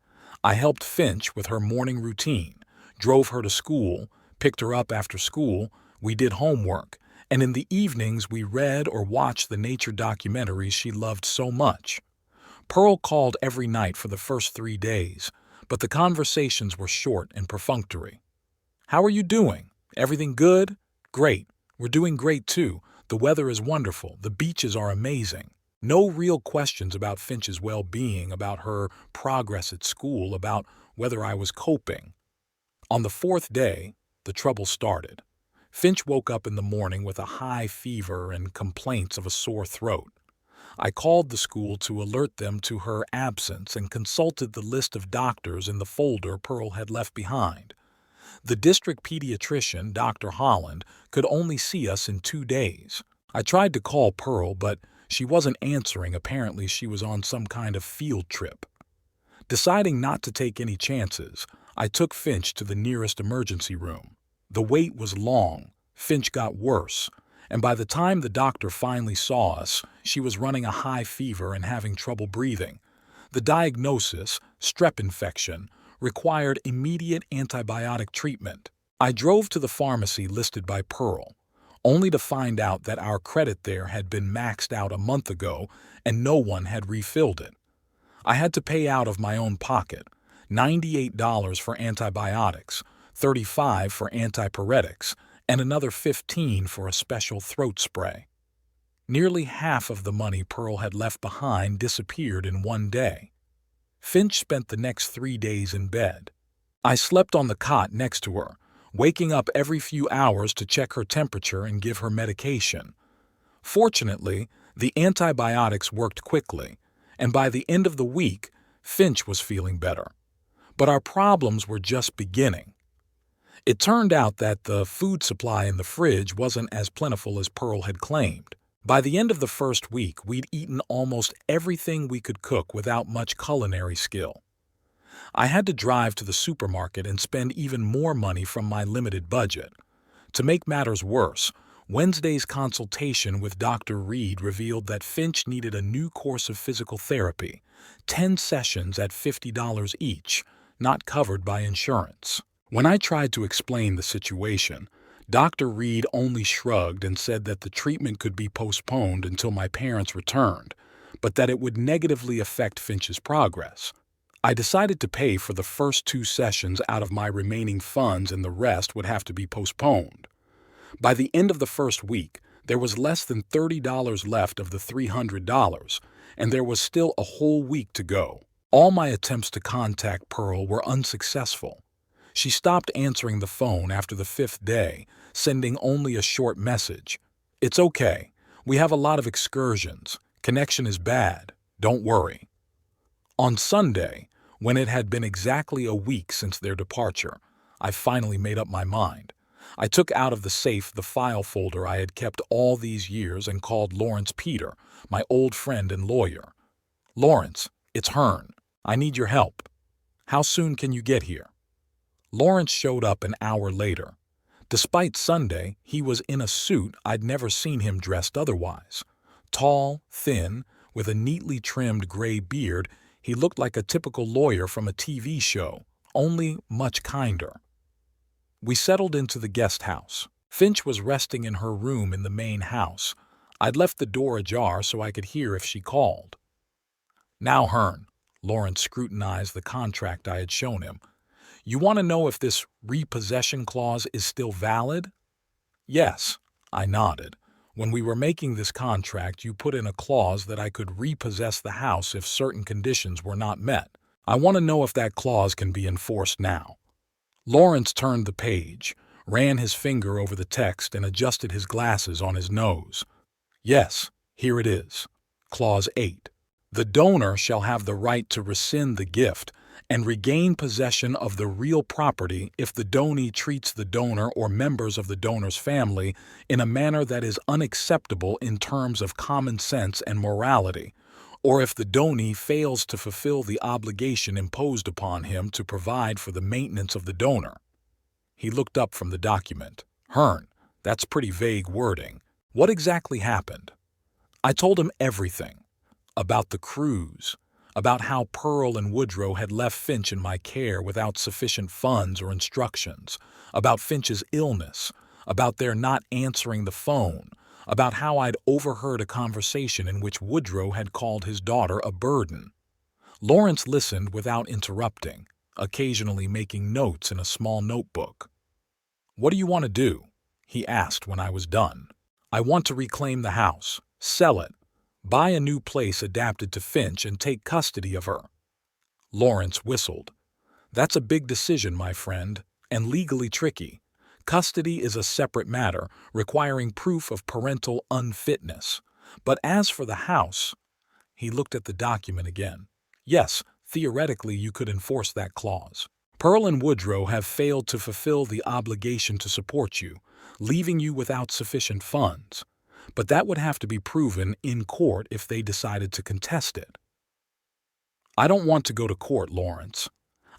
I helped Finch with her morning routine, drove her to school, picked her up after school, we did homework, and in the evenings we read or watched the nature documentaries she loved so much. Pearl called every night for the first 3 days, but the conversations were short and perfunctory. "How are you doing? Everything good?" "Great. We're doing great too. The weather is wonderful. The beaches are amazing." No real questions about Finch's well-being, about her progress at school, about whether I was coping. On the fourth day, the trouble started. Finch woke up in the morning with a high fever and complaints of a sore throat. I called the school to alert them to her absence and consulted the list of doctors in the folder Pearl had left behind. The district pediatrician, Dr. Holland, could only see us in 2 days. I tried to call Pearl, but she wasn't answering. Apparently she was on some kind of field trip. Deciding not to take any chances, I took Finch to the nearest emergency room. The wait was long, Finch got worse, and by the time the doctor finally saw us, she was running a high fever and having trouble breathing. The diagnosis, strep infection, required immediate antibiotic treatment. I drove to the pharmacy listed by Pearl, only to find out that our credit there had been maxed out a month ago and no one had refilled it. I had to pay out of my own pocket, $98 for antibiotics, $35 for antipyretics, and another $15 for a special throat spray. Nearly half of the money Pearl had left behind disappeared in one day. Finch spent the next 3 days in bed. I slept on the cot next to her, waking up every few hours to check her temperature and give her medication. Fortunately, the antibiotics worked quickly, and by the end of the week, Finch was feeling better. But our problems were just beginning. It turned out that the food supply in the fridge wasn't as plentiful as Pearl had claimed. By the end of the first week, we'd eaten almost everything we could cook without much culinary skill. I had to drive to the supermarket and spend even more money from my limited budget. To make matters worse, Wednesday's consultation with Dr. Reed revealed that Finch needed a new course of physical therapy, 10 sessions at $50 each, not covered by insurance. When I tried to explain the situation, Dr. Reed only shrugged and said that the treatment could be postponed until my parents returned, but that it would negatively affect Finch's progress. I decided to pay for the first 2 sessions out of my remaining funds and the rest would have to be postponed. By the end of the first week, there was less than $30 left of the $300, and there was still a whole week to go. All my attempts to contact Pearl were unsuccessful. She stopped answering the phone after the 5th day, sending only a short message. "It's okay. We have a lot of excursions. Connection is bad. Don't worry." On Sunday, when it had been exactly a week since their departure, I finally made up my mind. I took out of the safe the file folder I had kept all these years and called Lawrence Peter, my old friend and lawyer. "Lawrence, it's Hearn. I need your help. How soon can you get here?" Lawrence showed up an hour later. Despite Sunday, he was in a suit. I'd never seen him dressed otherwise. Tall, thin, with a neatly trimmed gray beard, he looked like a typical lawyer from a TV show, only much kinder. We settled into the guest house. Finch was resting in her room in the main house. I'd left the door ajar so I could hear if she called. "Now, Hearn," Lawrence scrutinized the contract I had shown him. "You want to know if this repossession clause is still valid?" "Yes," I nodded. "When we were making this contract, you put in a clause that I could repossess the house if certain conditions were not met. I want to know if that clause can be enforced now." Lawrence turned the page, ran his finger over the text, and adjusted his glasses on his nose. "Yes, here it is. Clause 8. The donor shall have the right to rescind the gift and regain possession of the real property if the donee treats the donor or members of the donor's family in a manner that is unacceptable in terms of common sense and morality, or if the donee fails to fulfill the obligation imposed upon him to provide for the maintenance of the donor. He looked up from the document. Hearn, that's pretty vague wording. What exactly happened? I told him everything. About the cruise, about how Pearl and Woodrow had left Finch in my care without sufficient funds or instructions, about Finch's illness, about their not answering the phone, about how I'd overheard a conversation in which Woodrow had called his daughter a burden. Lawrence listened without interrupting, occasionally making notes in a small notebook. "What do you want to do?" he asked when I was done. "I want to reclaim the house, sell it, buy a new place adapted to Finch, and take custody of her." Lawrence whistled. "That's a big decision, my friend, and legally tricky. Custody is a separate matter, requiring proof of parental unfitness. But as for the house," he looked at the document again. "Yes, theoretically you could enforce that clause. Pearl and Woodrow have failed to fulfill the obligation to support you, leaving you without sufficient funds. But that would have to be proven in court if they decided to contest it." "I don't want to go to court, Lawrence.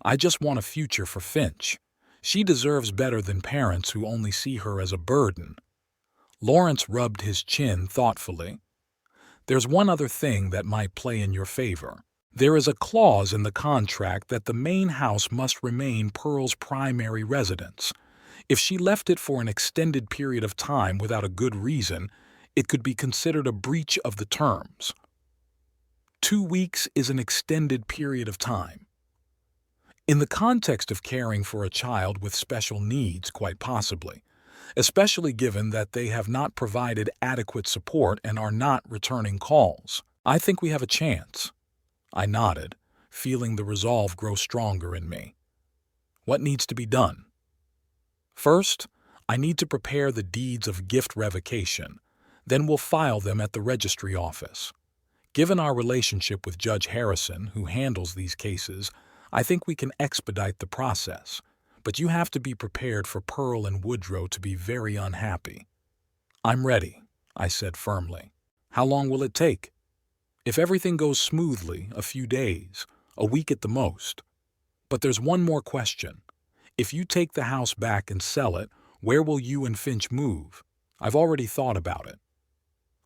I just want a future for Finch. She deserves better than parents who only see her as a burden." Lawrence rubbed his chin thoughtfully. "There's one other thing that might play in your favor. There is a clause in the contract that the main house must remain Pearl's primary residence. If she left it for an extended period of time without a good reason, it could be considered a breach of the terms." 2 weeks is an extended period of time. In the context of caring for a child with special needs, quite possibly, especially given that they have not provided adequate support and are not returning calls. I think we have a chance. I nodded, feeling the resolve grow stronger in me. "What needs to be done?" "First, I need to prepare the deeds of gift revocation. Then we'll file them at the registry office. Given our relationship with Judge Harrison, who handles these cases, I think we can expedite the process, but you have to be prepared for Pearl and Woodrow to be very unhappy." "I'm ready," I said firmly. "How long will it take?" "If everything goes smoothly, a few days, a week at the most. But there's one more question. If you take the house back and sell it, where will you and Finch move? I've already thought about it.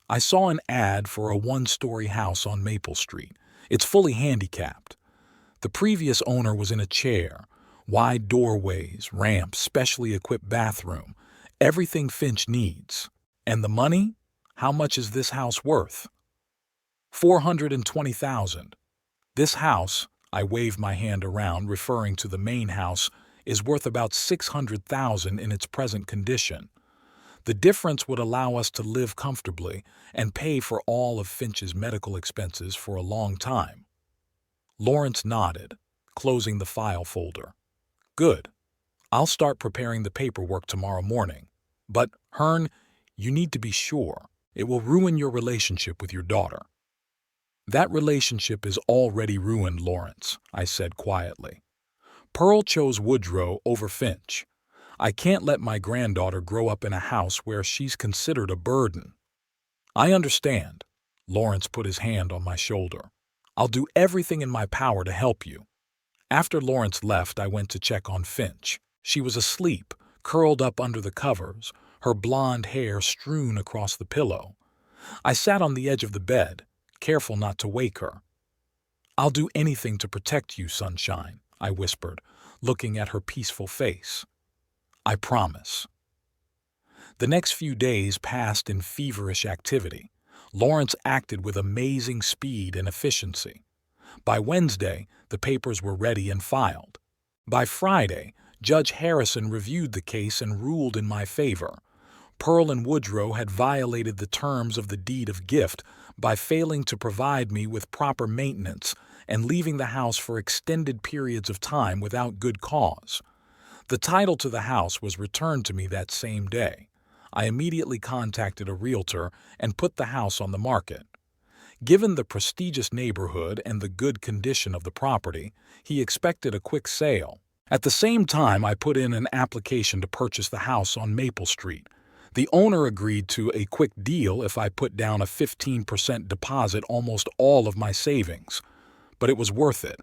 I saw an ad for a 1-story house on Maple Street. It's fully handicapped. The previous owner was in a chair, wide doorways, ramps, specially equipped bathroom, everything Finch needs. And the money? How much is this house worth?" $420,000. This house, I waved my hand around, referring to the main house, is worth about $600,000 in its present condition. The difference would allow us to live comfortably and pay for all of Finch's medical expenses for a long time. Lawrence nodded, closing the file folder. "Good. I'll start preparing the paperwork tomorrow morning. But, Hearn, you need to be sure. It will ruin your relationship with your daughter." "That relationship is already ruined, Lawrence," I said quietly. "Pearl chose Woodrow over Finch. I can't let my granddaughter grow up in a house where she's considered a burden." "I understand." Lawrence put his hand on my shoulder. "I'll do everything in my power to help you." After Lawrence left, I went to check on Finch. She was asleep, curled up under the covers, her blonde hair strewn across the pillow. I sat on the edge of the bed, careful not to wake her. "I'll do anything to protect you, Sunshine," I whispered, looking at her peaceful face. "I promise." The next few days passed in feverish activity. Lawrence acted with amazing speed and efficiency. By Wednesday, the papers were ready and filed. By Friday, Judge Harrison reviewed the case and ruled in my favor. Pearl and Woodrow had violated the terms of the deed of gift by failing to provide me with proper maintenance and leaving the house for extended periods of time without good cause. The title to the house was returned to me that same day. I immediately contacted a realtor and put the house on the market. Given the prestigious neighborhood and the good condition of the property, he expected a quick sale. At the same time, I put in an application to purchase the house on Maple Street. The owner agreed to a quick deal if I put down a 15% deposit, almost all of my savings. But it was worth it.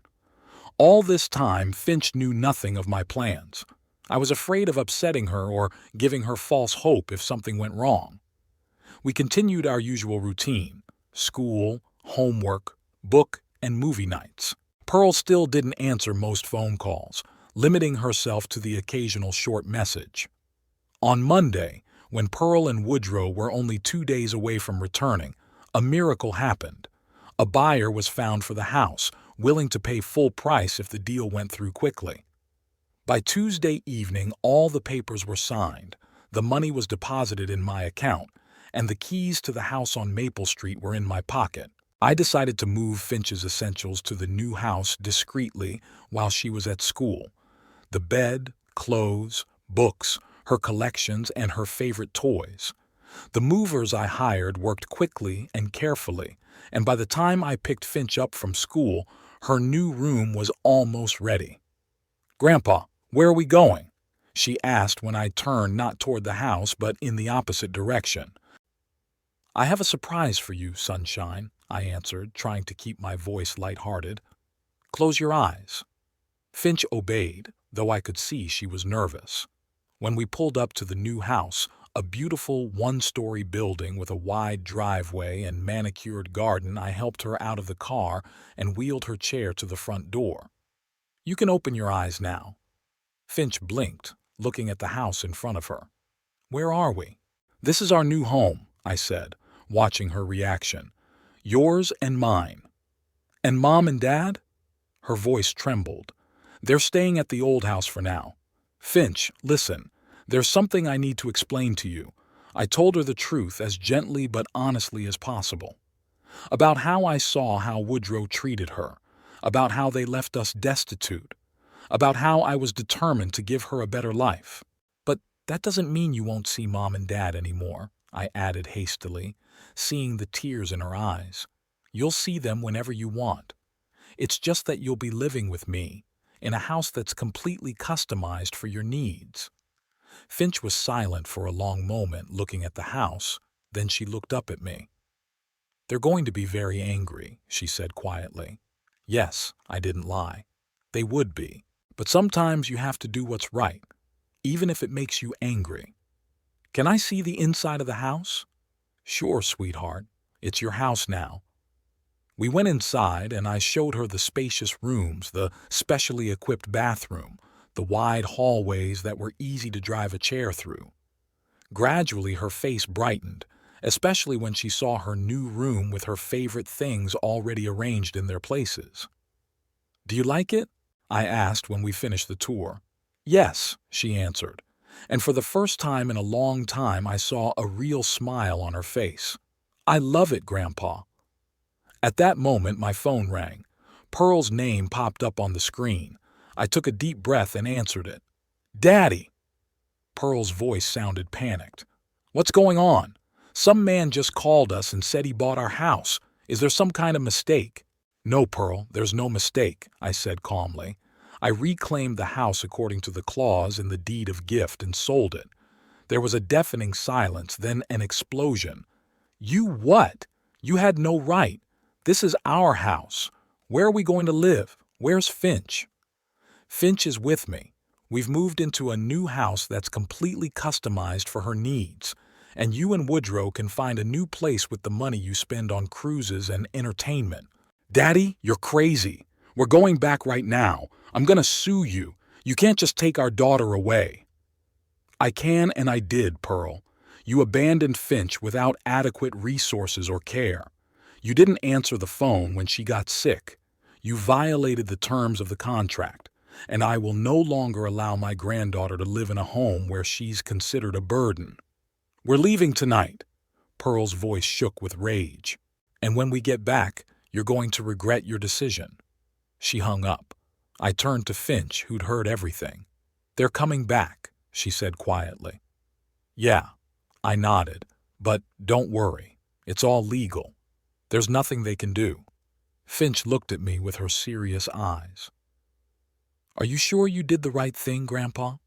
All this time, Finch knew nothing of my plans. I was afraid of upsetting her or giving her false hope if something went wrong. We continued our usual routine: school, homework, book, and movie nights. Pearl still didn't answer most phone calls, limiting herself to the occasional short message. On Monday, when Pearl and Woodrow were only 2 days away from returning, a miracle happened. A buyer was found for the house, willing to pay full price if the deal went through quickly. By Tuesday evening, all the papers were signed, the money was deposited in my account, and the keys to the house on Maple Street were in my pocket. I decided to move Finch's essentials to the new house discreetly while she was at school. The bed, clothes, books, her collections, and her favorite toys. The movers I hired worked quickly and carefully, and by the time I picked Finch up from school, her new room was almost ready. "Grandpa, where are we going?" she asked when I turned not toward the house but in the opposite direction. "I have a surprise for you, sunshine," I answered, trying to keep my voice lighthearted. "Close your eyes." Finch obeyed, though I could see she was nervous. When we pulled up to the new house, a beautiful one-story building with a wide driveway and manicured garden, I helped her out of the car and wheeled her chair to the front door. "You can open your eyes now." Finch blinked, looking at the house in front of her. "Where are we?" "This is our new home," I said, watching her reaction. "Yours and mine." "And Mom and Dad?" Her voice trembled. "They're staying at the old house for now. Finch, listen. There's something I need to explain to you." I told her the truth as gently but honestly as possible. About how I saw how Woodrow treated her. About how they left us destitute. About how I was determined to give her a better life. "But that doesn't mean you won't see Mom and Dad anymore," I added hastily, seeing the tears in her eyes. "You'll see them whenever you want. It's just that you'll be living with me, in a house that's completely customized for your needs." Finch was silent for a long moment, looking at the house. Then she looked up at me. "They're going to be very angry," she said quietly. Yes, I didn't lie. They would be. But sometimes you have to do what's right, even if it makes you angry. "Can I see the inside of the house?" "Sure, sweetheart. It's your house now." We went inside, and I showed her the spacious rooms, the specially equipped bathroom, the wide hallways that were easy to drive a chair through. Gradually, her face brightened, especially when she saw her new room with her favorite things already arranged in their places. "Do you like it?" I asked when we finished the tour. "Yes," she answered, and for the first time in a long time I saw a real smile on her face. "I love it, Grandpa." At that moment, my phone rang. Pearl's name popped up on the screen. I took a deep breath and answered it. "Daddy!" Pearl's voice sounded panicked. "What's going on? Some man just called us and said he bought our house. Is there some kind of mistake?" "No, Pearl, there's no mistake," I said calmly. "I reclaimed the house according to the clause in the deed of gift and sold it." There was a deafening silence, then an explosion. "You what? You had no right. This is our house. Where are we going to live? Where's Finch?" "Finch is with me. We've moved into a new house that's completely customized for her needs. And you and Woodrow can find a new place with the money you spend on cruises and entertainment." "Daddy, you're crazy. We're going back right now. I'm going to sue you. You can't just take our daughter away." "I can and I did, Pearl. You abandoned Finch without adequate resources or care. You didn't answer the phone when she got sick. You violated the terms of the contract, and I will no longer allow my granddaughter to live in a home where she's considered a burden. We're leaving tonight." Pearl's voice shook with rage. "And when we get back, you're going to regret your decision." She hung up. I turned to Finch, who'd heard everything. "They're coming back," she said quietly. "Yeah," I nodded, "but don't worry. It's all legal. There's nothing they can do." Finch looked at me with her serious eyes. "Are you sure you did the right thing, Grandpa?"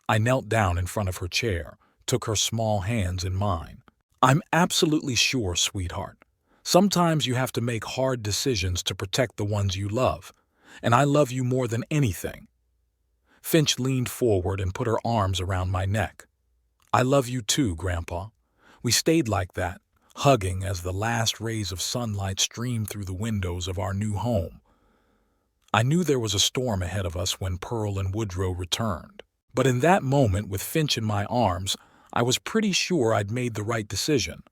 I knelt down in front of her chair, took her small hands in mine. I'm absolutely sure, sweetheart. Sometimes you have to make hard decisions to protect the ones you love, and I love you more than anything. Finch leaned forward and put her arms around my neck. I love you too, Grandpa. We stayed like that, hugging as the last rays of sunlight streamed through the windows of our new home. I knew there was a storm ahead of us when Pearl and Woodrow returned. But in that moment, with Finch in my arms, I was pretty sure I'd made the right decision.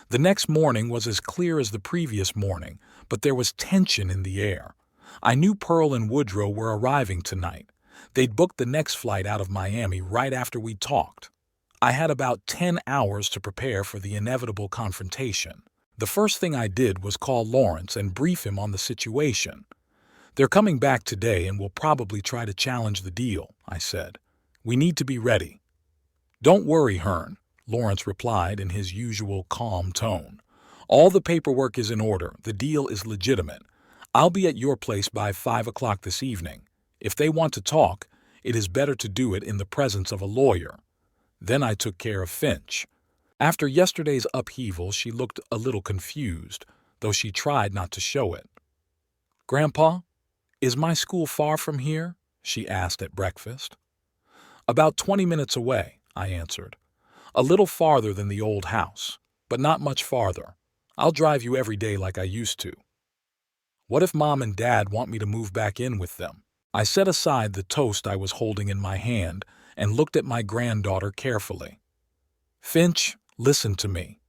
The next morning was as clear as the previous morning, but there was tension in the air. I knew Pearl and Woodrow were arriving tonight. They'd booked the next flight out of Miami right after we talked. I had about 10 hours to prepare for the inevitable confrontation. The first thing I did was call Lawrence and brief him on the situation. They're coming back today and will probably try to challenge the deal, I said. We need to be ready. Don't worry, Hearn, Lawrence replied in his usual calm tone. All the paperwork is in order. The deal is legitimate. I'll be at your place by 5 o'clock this evening. If they want to talk, it is better to do it in the presence of a lawyer. Then I took care of Finch. After yesterday's upheaval, she looked a little confused, though she tried not to show it. Grandpa, is my school far from here? She asked at breakfast. About 20 minutes away, I answered. A little farther than the old house, but not much farther. I'll drive you every day like I used to. What if Mom and Dad want me to move back in with them? I set aside the toast I was holding in my hand and looked at my granddaughter carefully. Finch, listen to me.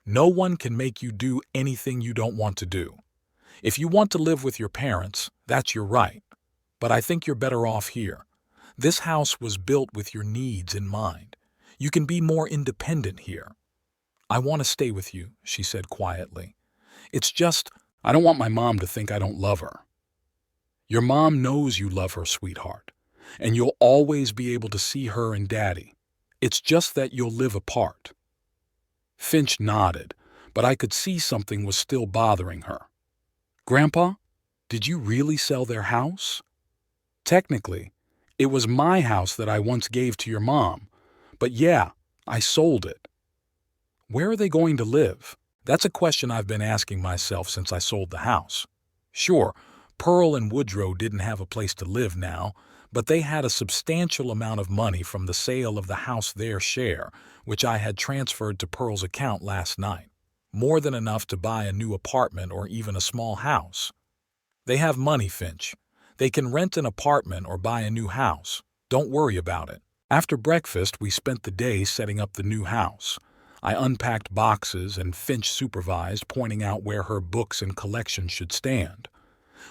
No one can make you do anything you don't want to do. If you want to live with your parents, that's your right. But I think you're better off here. This house was built with your needs in mind. You can be more independent here. I want to stay with you, she said quietly. It's just, I don't want my mom to think I don't love her. Your mom knows you love her, sweetheart, and you'll always be able to see her and Daddy. It's just that you'll live apart. Finch nodded, but I could see something was still bothering her. Grandpa, did you really sell their house? Technically, it was my house that I once gave to your mom, but yeah, I sold it. Where are they going to live? That's a question I've been asking myself since I sold the house. Sure, Pearl and Woodrow didn't have a place to live now, but they had a substantial amount of money from the sale of the house their share, which I had transferred to Pearl's account last night. More than enough to buy a new apartment or even a small house. They have money, Finch. They can rent an apartment or buy a new house. Don't worry about it. After breakfast, we spent the day setting up the new house. I unpacked boxes and Finch supervised, pointing out where her books and collection should stand.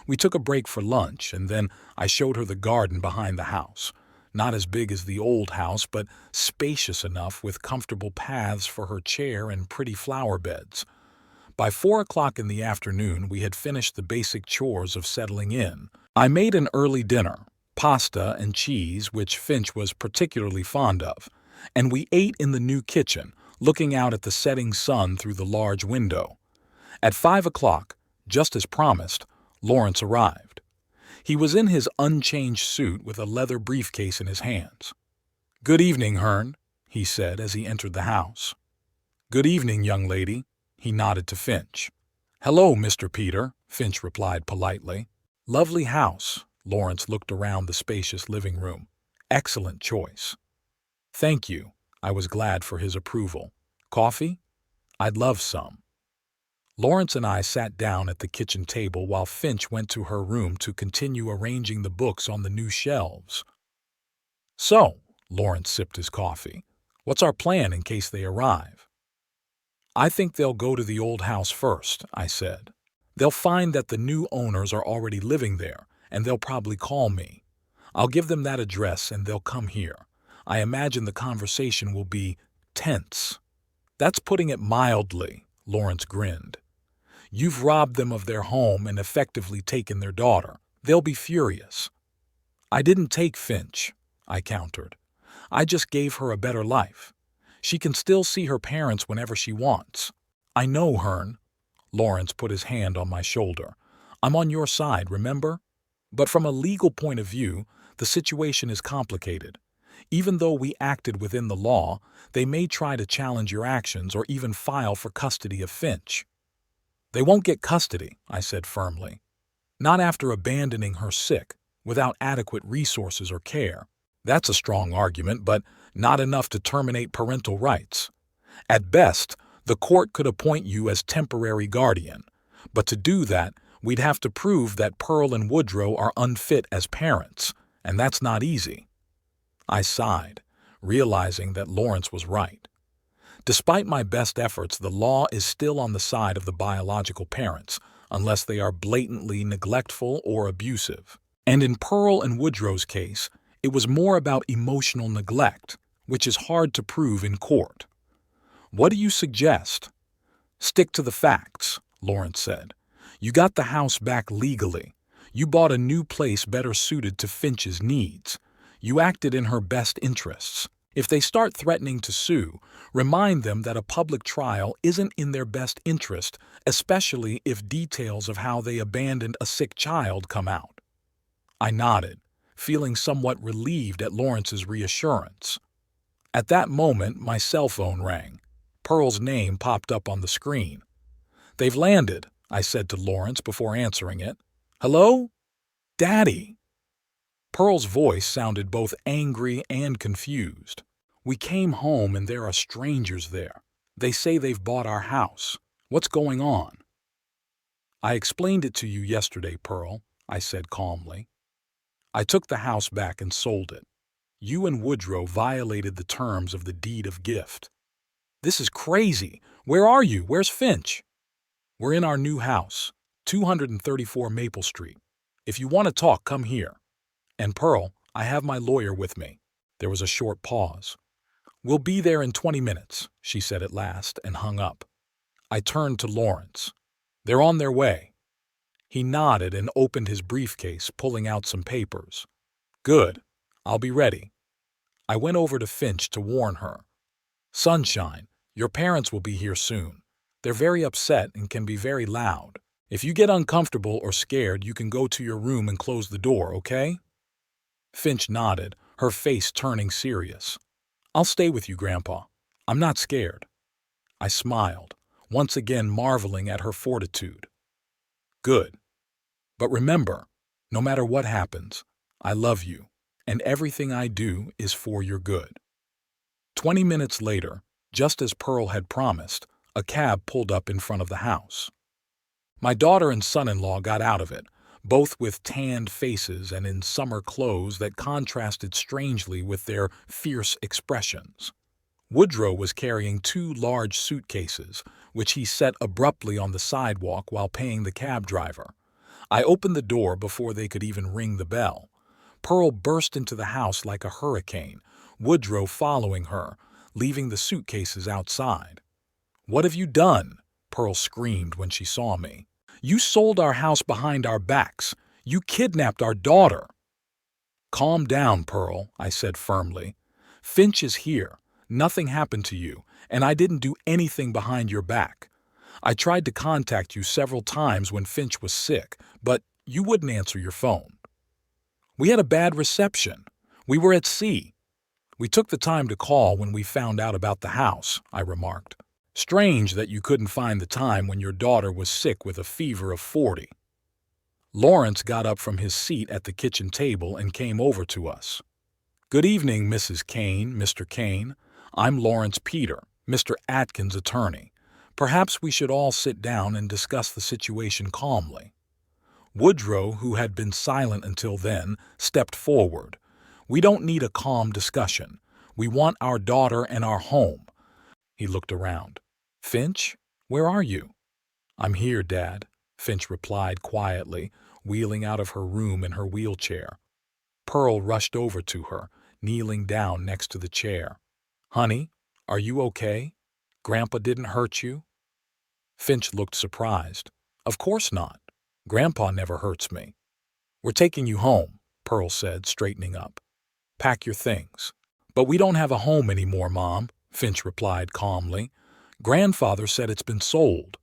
We took a break for lunch, and then I showed her the garden behind the house. Not as big as the old house, but spacious enough with comfortable paths for her chair and pretty flower beds. By 4 o'clock in the afternoon, we had finished the basic chores of settling in. I made an early dinner, pasta and cheese, which Finch was particularly fond of, and we ate in the new kitchen, looking out at the setting sun through the large window. At 5 o'clock, just as promised, Lawrence arrived. He was in his unchanged suit with a leather briefcase in his hands. "Good evening, Hearn," he said as he entered the house. "Good evening, young lady," he nodded to Finch. "Hello, Mr. Peter," Finch replied politely. "Lovely house." Lawrence looked around the spacious living room. "Excellent choice." "Thank you." I was glad for his approval. "Coffee? I'd love some." Lawrence and I sat down at the kitchen table while Finch went to her room to continue arranging the books on the new shelves. "So," Lawrence sipped his coffee, "what's our plan in case they arrive?" "I think they'll go to the old house first," I said. "They'll find that the new owners are already living there, and they'll probably call me. I'll give them that address and they'll come here. I imagine the conversation will be tense." "That's putting it mildly," Lawrence grinned. "You've robbed them of their home and effectively taken their daughter. They'll be furious." "I didn't take Finch," I countered. "I just gave her a better life. She can still see her parents whenever she wants." "I know, Hearn." Lawrence put his hand on my shoulder. "I'm on your side, remember? But from a legal point of view, the situation is complicated. Even though we acted within the law, they may try to challenge your actions or even file for custody of Finch." "They won't get custody," I said firmly. "Not after abandoning her sick, without adequate resources or care." "That's a strong argument, but not enough to terminate parental rights. At best, the court could appoint you as temporary guardian, but to do that, we'd have to prove that Pearl and Woodrow are unfit as parents, and that's not easy." I sighed, realizing that Lawrence was right. Despite my best efforts, the law is still on the side of the biological parents, unless they are blatantly neglectful or abusive. And in Pearl and Woodrow's case, it was more about emotional neglect, which is hard to prove in court. "What do you suggest?" "Stick to the facts," Lawrence said. "You got the house back legally. You bought a new place better suited to Finch's needs. You acted in her best interests. If they start threatening to sue, remind them that a public trial isn't in their best interest, especially if details of how they abandoned a sick child come out." I nodded, feeling somewhat relieved at Lawrence's reassurance. At that moment, my cell phone rang. Pearl's name popped up on the screen. "They've landed," I said to Lawrence before answering it. "Hello? Daddy?" Pearl's voice sounded both angry and confused. "We came home and there are strangers there. They say they've bought our house. What's going on?" "I explained it to you yesterday, Pearl," I said calmly. "I took the house back and sold it. You and Woodrow violated the terms of the deed of gift." "This is crazy. Where are you? Where's Finch?" "We're in our new house, 234 Maple Street. If you want to talk, come here. And Pearl, I have my lawyer with me." There was a short pause. "We'll be there in 20 minutes, she said at last, and hung up. I turned to Lawrence. "They're on their way." He nodded and opened his briefcase, pulling out some papers. "Good. I'll be ready." I went over to Finch to warn her. "Sunshine, your parents will be here soon. They're very upset and can be very loud. If you get uncomfortable or scared, you can go to your room and close the door, okay?" Finch nodded, her face turning serious. "I'll stay with you, Grandpa. I'm not scared." I smiled, once again marveling at her fortitude. "Good. But remember, no matter what happens, I love you, and everything I do is for your good." 20 minutes later, just as Pearl had promised, a cab pulled up in front of the house. My daughter and son-in-law got out of it, both with tanned faces and in summer clothes that contrasted strangely with their fierce expressions. Woodrow was carrying 2 large suitcases, which he set abruptly on the sidewalk while paying the cab driver. I opened the door before they could even ring the bell. Pearl burst into the house like a hurricane, Woodrow following her, leaving the suitcases outside. "What have you done?" Pearl screamed when she saw me. "You sold our house behind our backs. You kidnapped our daughter." "Calm down, Pearl," I said firmly. "Finch is here. Nothing happened to you, and I didn't do anything behind your back. I tried to contact you several times when Finch was sick, but you wouldn't answer your phone." "We had a bad reception. We were at sea. We took the time to call when we found out about the house," I remarked. "Strange that you couldn't find the time when your daughter was sick with a fever of 40. Lawrence got up from his seat at the kitchen table and came over to us. "Good evening, Mrs. Kane, Mr. Kane. I'm Lawrence Peter, Mr. Atkins' attorney. Perhaps we should all sit down and discuss the situation calmly." Woodrow, who had been silent until then, stepped forward. "We don't need a calm discussion. We want our daughter and our home." He looked around. "Finch, where are you?" "I'm here, Dad," Finch replied quietly, wheeling out of her room in her wheelchair. Pearl rushed over to her, kneeling down next to the chair. "Honey, are you okay? Grandpa didn't hurt you?" Finch looked surprised. "Of course not. Grandpa never hurts me." "We're taking you home," Pearl said, straightening up. "Pack your things." "But we don't have a home anymore, Mom," Finch replied calmly. "Grandfather said it's been sold."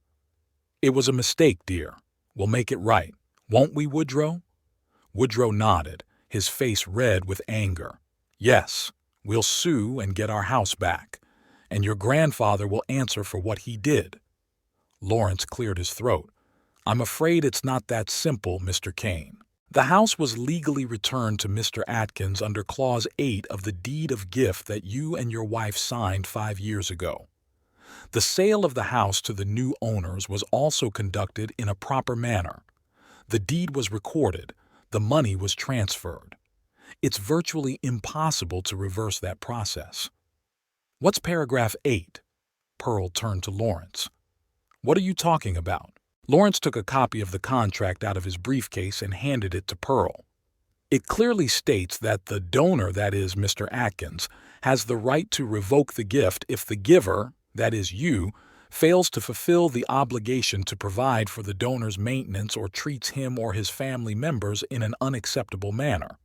"It was a mistake, dear. We'll make it right. Won't we, Woodrow?" Woodrow nodded, his face red with anger. "Yes, We'll sue and get our house back, and your grandfather will answer for what he did." Lawrence cleared his throat. "I'm afraid it's not that simple, Mr. Kane. The house was legally returned to Mr. Atkins under Clause 8 of the deed of gift that you and your wife signed 5 years ago. The sale of the house to the new owners was also conducted in a proper manner. The deed was recorded. The money was transferred. It's virtually impossible to reverse that process." "What's paragraph 8? Pearl turned to Lawrence. "What are you talking about?" Lawrence took a copy of the contract out of his briefcase and handed it to Pearl. "It clearly states that the donor, that is, Mr. Atkins, has the right to revoke the gift if the giver, that is you, fails to fulfill the obligation to provide for the donor's maintenance or treats him or his family members in an unacceptable manner."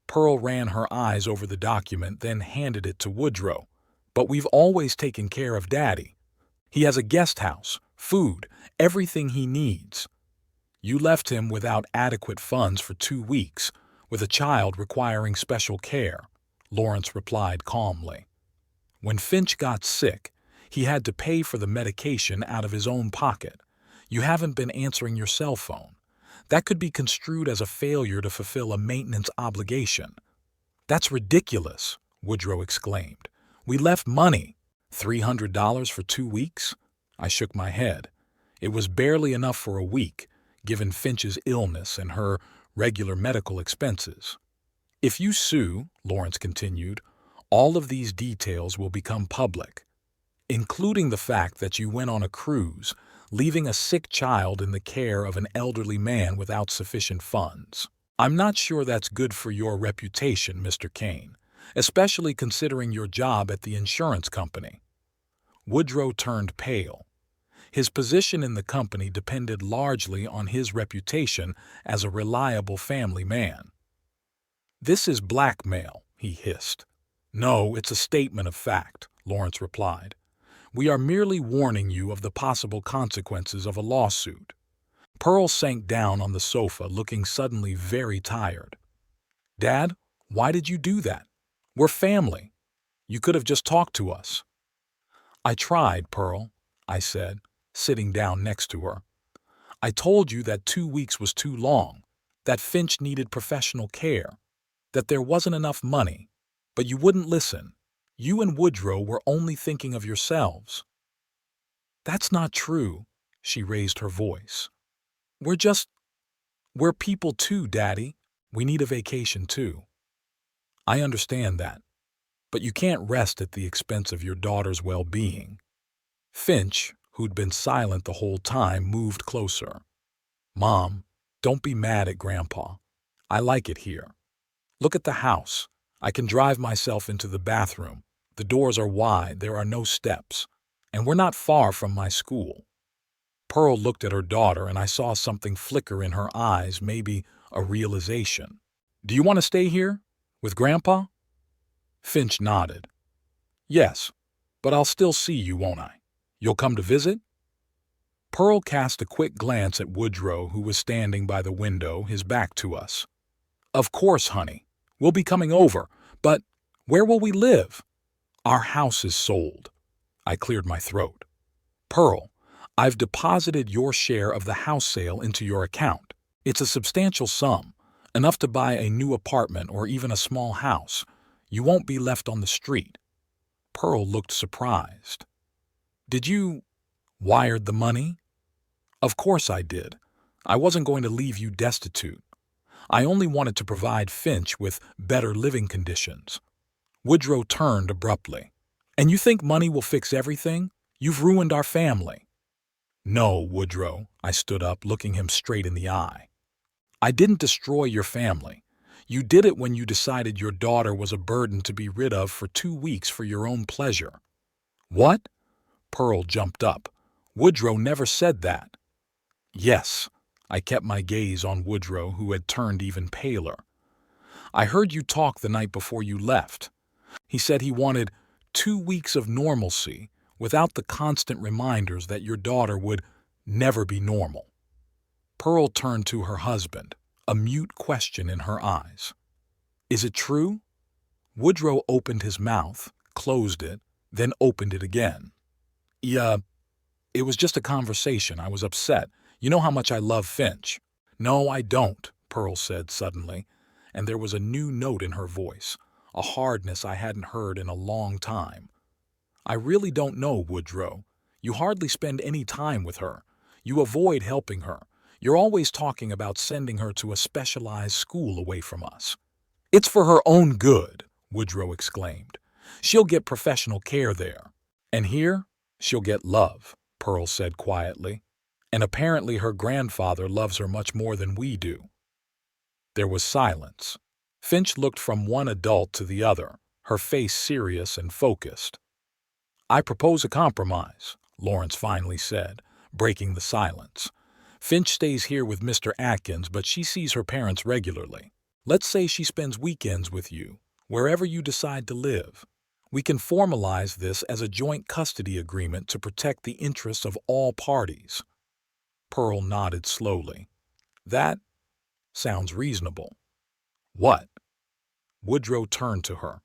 Pearl ran her eyes over the document, then handed it to Woodrow. "But we've always taken care of Daddy. He has a guest house, food, everything he needs. You left him without adequate funds for 2 weeks, with a child requiring special care," Lawrence replied calmly. "When Finch got sick, he had to pay for the medication out of his own pocket. You haven't been answering your cell phone. That could be construed as a failure to fulfill a maintenance obligation." "That's ridiculous," Woodrow exclaimed. "We left money. $300 for 2 weeks?" I shook my head. It was barely enough for a week, given Finch's illness and her regular medical expenses. "If you sue," Lawrence continued, "all of these details will become public, including the fact that you went on a cruise, leaving a sick child in the care of an elderly man without sufficient funds. I'm not sure that's good for your reputation, Mr. Kane, especially considering your job at the insurance company." Woodrow turned pale. His position in the company depended largely on his reputation as a reliable family man. "This is blackmail," he hissed. "No, it's a statement of fact," Lawrence replied. "We are merely warning you of the possible consequences of a lawsuit." Pearl sank down on the sofa, looking suddenly very tired. "Dad, why did you do that? We're family. You could have just talked to us." "I tried, Pearl," I said, sitting down next to her. "I told you that 2 weeks was too long, that Finch needed professional care, that there wasn't enough money, but you wouldn't listen. You and Woodrow were only thinking of yourselves." "That's not true," she raised her voice. We're people too, Daddy. We need a vacation too." "I understand that, but you can't rest at the expense of your daughter's well-being." Finch, who'd been silent the whole time, moved closer. "Mom, don't be mad at Grandpa. I like it here. Look at the house. I can drive myself into the bathroom. The doors are wide, there are no steps, and we're not far from my school." Pearl looked at her daughter, and I saw something flicker in her eyes, maybe a realization. "Do you want to stay here? With Grandpa?" Finch nodded. "Yes, but I'll still see you, won't I? You'll come to visit?" Pearl cast a quick glance at Woodrow, who was standing by the window, his back to us. "Of course, honey. We'll be coming over, but where will we live?" "Our house is sold." I cleared my throat. "Pearl, I've deposited your share of the house sale into your account. It's a substantial sum, enough to buy a new apartment or even a small house. You won't be left on the street." Pearl looked surprised. "Did you wired the money?" "Of course I did. I wasn't going to leave you destitute. I only wanted to provide Finch with better living conditions." Woodrow turned abruptly. "And you think money will fix everything? You've ruined our family." "No, Woodrow," I stood up, looking him straight in the eye. "I didn't destroy your family. You did it when you decided your daughter was a burden to be rid of for 2 weeks for your own pleasure." "What?" Pearl jumped up. "Woodrow never said that." "Yes." I kept my gaze on Woodrow, who had turned even paler. "I heard you talk the night before you left. He said he wanted 2 weeks of normalcy without the constant reminders that your daughter would never be normal." Pearl turned to her husband, a mute question in her eyes. "Is it true?" Woodrow opened his mouth, closed it, then opened it again. Yeah, it was just a conversation. I was upset. You know how much I love Finch. No, I don't, Pearl said suddenly, and there was a new note in her voice, a hardness I hadn't heard in a long time. I really don't know, Woodrow. You hardly spend any time with her. You avoid helping her. You're always talking about sending her to a specialized school away from us. It's for her own good, Woodrow exclaimed. She'll get professional care there. And here, she'll get love, Pearl said quietly. And apparently her grandfather loves her much more than we do. There was silence. Finch looked from one adult to the other, her face serious and focused. I propose a compromise, Lawrence finally said, breaking the silence. Finch stays here with Mr. Atkins, but she sees her parents regularly. Let's say she spends weekends with you, wherever you decide to live. We can formalize this as a joint custody agreement to protect the interests of all parties. Pearl nodded slowly. That sounds reasonable. What? Woodrow turned to her.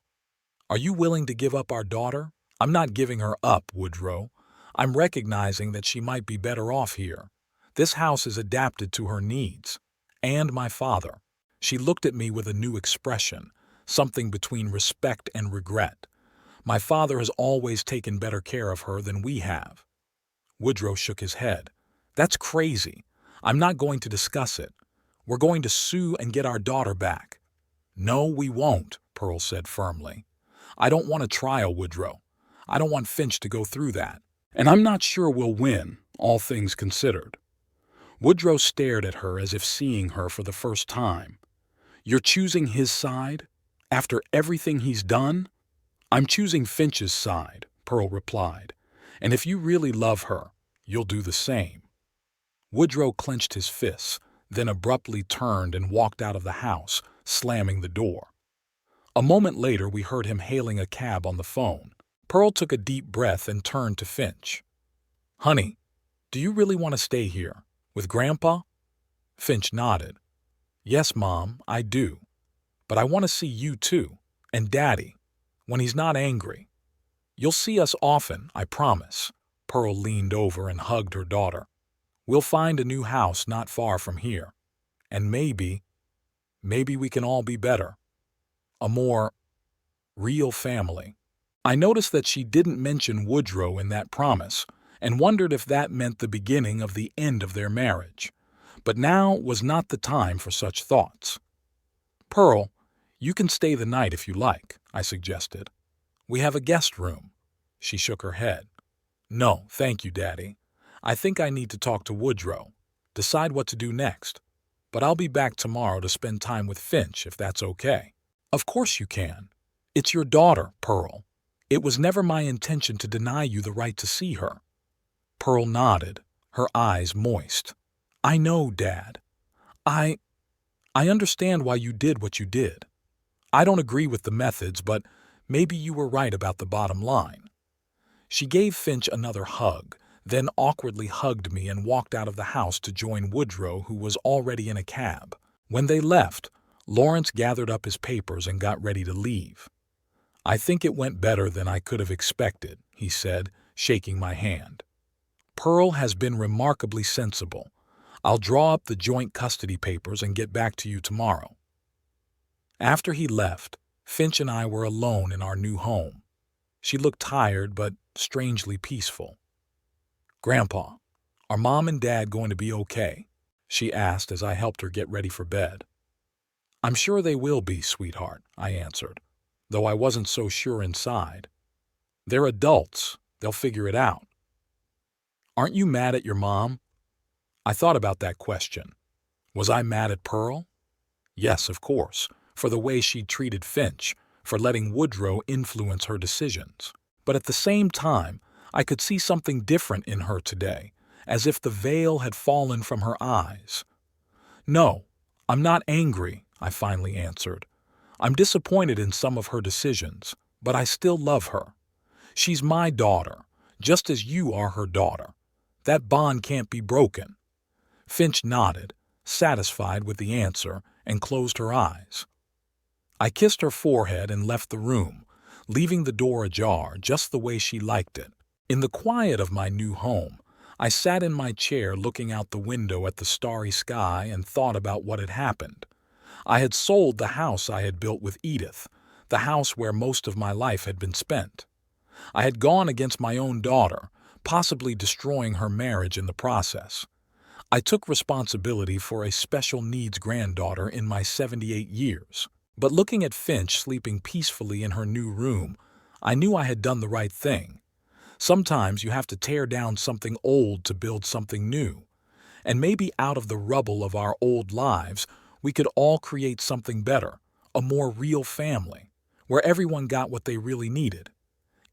Are you willing to give up our daughter? I'm not giving her up, Woodrow. I'm recognizing that she might be better off here. This house is adapted to her needs. And my father. She looked at me with a new expression, something between respect and regret. My father has always taken better care of her than we have. Woodrow shook his head. That's crazy. I'm not going to discuss it. We're going to sue and get our daughter back. No, we won't, Pearl said firmly. I don't want a trial, Woodrow. I don't want Finch to go through that. And I'm not sure we'll win, all things considered. Woodrow stared at her as if seeing her for the first time. You're choosing his side? After everything he's done? I'm choosing Finch's side, Pearl replied. And if you really love her, you'll do the same. Woodrow clenched his fists, then abruptly turned and walked out of the house, slamming the door. A moment later, we heard him hailing a cab on the phone. Pearl took a deep breath and turned to Finch. Honey, do you really want to stay here? With Grandpa? Finch nodded. Yes, Mom, I do. But I want to see you too, and Daddy, when he's not angry. You'll see us often, I promise. Pearl leaned over and hugged her daughter. We'll find a new house not far from here. And maybe we can all be better. A more real family. I noticed that she didn't mention Woodrow in that promise, and wondered if that meant the beginning of the end of their marriage. But now was not the time for such thoughts. Pearl, you can stay the night if you like, I suggested. We have a guest room. She shook her head. No, thank you, Daddy. I think I need to talk to Woodrow, decide what to do next. But I'll be back tomorrow to spend time with Finch, if that's okay. Of course you can. It's your daughter, Pearl. It was never my intention to deny you the right to see her. Pearl nodded, her eyes moist. I know, Dad. I understand why you did what you did. I don't agree with the methods, but maybe you were right about the bottom line. She gave Finch another hug, then awkwardly hugged me and walked out of the house to join Woodrow, who was already in a cab. When they left, Lawrence gathered up his papers and got ready to leave. I think it went better than I could have expected, he said, shaking my hand. Pearl has been remarkably sensible. I'll draw up the joint custody papers and get back to you tomorrow. After he left, Finch and I were alone in our new home. She looked tired but strangely peaceful. Grandpa, are Mom and Dad going to be okay? She asked as I helped her get ready for bed. I'm sure they will be, sweetheart, I answered, though I wasn't so sure inside. They're adults. They'll figure it out. Aren't you mad at your mom? I thought about that question. Was I mad at Pearl? Yes, of course, for the way she treated Finch, for letting Woodrow influence her decisions. But at the same time, I could see something different in her today, as if the veil had fallen from her eyes. No, I'm not angry, I finally answered. I'm disappointed in some of her decisions, but I still love her. She's my daughter, just as you are her daughter. That bond can't be broken. Finch nodded, satisfied with the answer, and closed her eyes. I kissed her forehead and left the room, leaving the door ajar just the way she liked it. In the quiet of my new home, I sat in my chair looking out the window at the starry sky and thought about what had happened. I had sold the house I had built with Edith, the house where most of my life had been spent. I had gone against my own daughter, possibly destroying her marriage in the process. I took responsibility for a special needs granddaughter in my 78 years. But looking at Finch sleeping peacefully in her new room, I knew I had done the right thing. Sometimes you have to tear down something old to build something new. And maybe out of the rubble of our old lives, we could all create something better, a more real family, where everyone got what they really needed.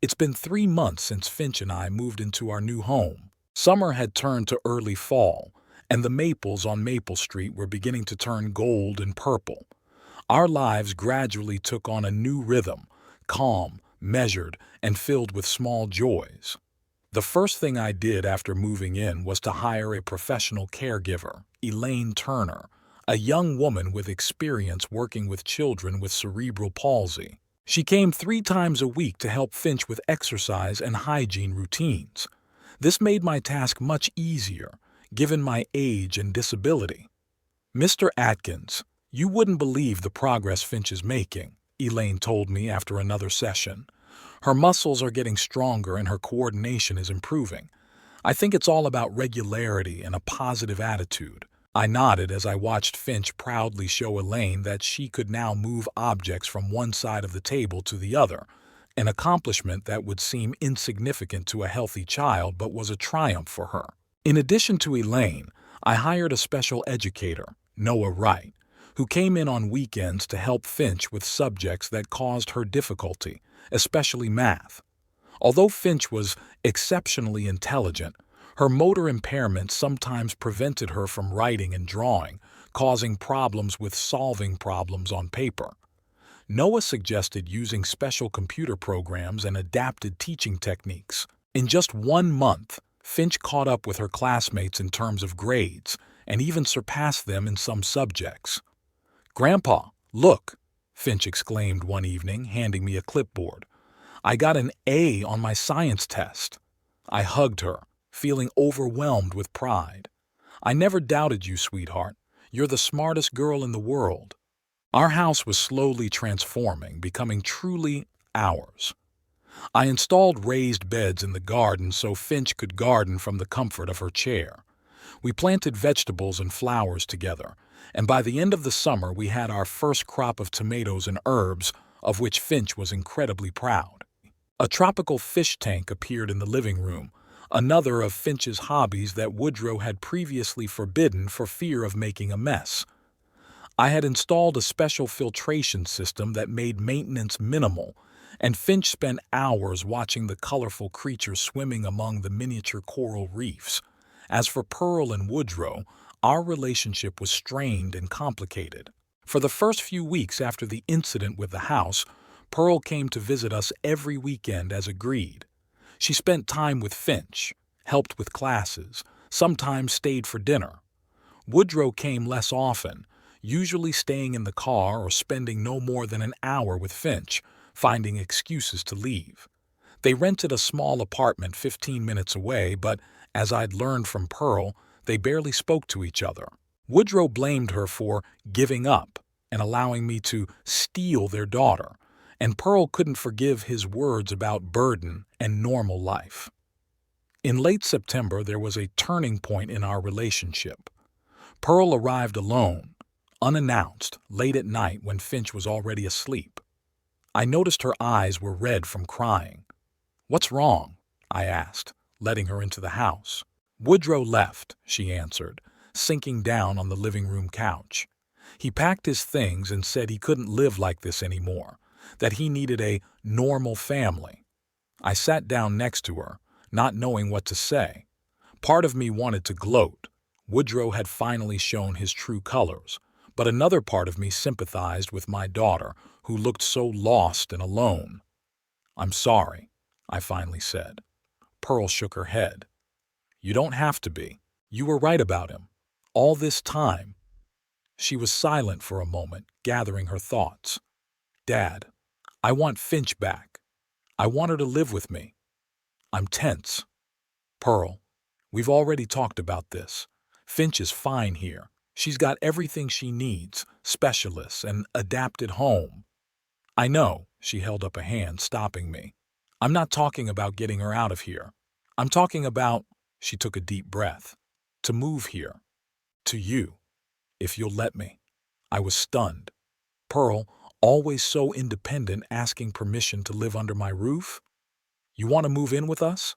It's been 3 months since Finch and I moved into our new home. Summer had turned to early fall, and the maples on Maple Street were beginning to turn gold and purple. Our lives gradually took on a new rhythm, calm, measured, and filled with small joys. The first thing I did after moving in was to hire a professional caregiver, Elaine Turner, a young woman with experience working with children with cerebral palsy. She came 3 times a week to help Finch with exercise and hygiene routines. This made my task much easier, given my age and disability. "Mr. Atkins, you wouldn't believe the progress Finch is making," Elaine told me after another session. "Her muscles are getting stronger and her coordination is improving. I think it's all about regularity and a positive attitude." I nodded as I watched Finch proudly show Elaine that she could now move objects from one side of the table to the other, an accomplishment that would seem insignificant to a healthy child but was a triumph for her. In addition to Elaine, I hired a special educator, Noah Wright, who came in on weekends to help Finch with subjects that caused her difficulty, especially math. Although Finch was exceptionally intelligent, her motor impairment sometimes prevented her from writing and drawing, causing problems with solving problems on paper. Noah suggested using special computer programs and adapted teaching techniques. In just 1 month, Finch caught up with her classmates in terms of grades and even surpassed them in some subjects. "Grandpa, look," Finch exclaimed one evening, handing me a clipboard. "I got an A on my science test." I hugged her, feeling overwhelmed with pride. "I never doubted you, sweetheart. You're the smartest girl in the world." Our house was slowly transforming, becoming truly ours. I installed raised beds in the garden so Finch could garden from the comfort of her chair. We planted vegetables and flowers together, and by the end of the summer we had our first crop of tomatoes and herbs, of which Finch was incredibly proud. A tropical fish tank appeared in the living room, another of Finch's hobbies that Woodrow had previously forbidden for fear of making a mess. I had installed a special filtration system that made maintenance minimal, and Finch spent hours watching the colorful creatures swimming among the miniature coral reefs. As for Pearl and Woodrow, our relationship was strained and complicated. For the first few weeks after the incident with the house, Pearl came to visit us every weekend as agreed. She spent time with Finch, helped with classes, sometimes stayed for dinner. Woodrow came less often, usually staying in the car or spending no more than an hour with Finch, finding excuses to leave. They rented a small apartment 15 minutes away, but as I'd learned from Pearl, they barely spoke to each other. Woodrow blamed her for giving up and allowing me to steal their daughter, and Pearl couldn't forgive his words about burden and normal life. In late September, there was a turning point in our relationship. Pearl arrived alone, unannounced, late at night when Finch was already asleep. I noticed her eyes were red from crying. "What's wrong?" I asked, letting her into the house. "Woodrow left," she answered, sinking down on the living room couch. "He packed his things and said he couldn't live like this anymore, that he needed a normal family." I sat down next to her, not knowing what to say. Part of me wanted to gloat. Woodrow had finally shown his true colors, but another part of me sympathized with my daughter, who looked so lost and alone. "I'm sorry," I finally said. Pearl shook her head. "You don't have to be. You were right about him. All this time." She was silent for a moment, gathering her thoughts. Dad, I want Finch back. I want her to live with me. I'm tense. Pearl, we've already talked about this. Finch is fine here. She's got everything she needs, specialists, an adapted home. I know, she held up a hand, stopping me. I'm not talking about getting her out of here. I'm talking about, she took a deep breath, to move here. To you, if you'll let me. I was stunned. Pearl, always so independent, asking permission to live under my roof? You want to move in with us?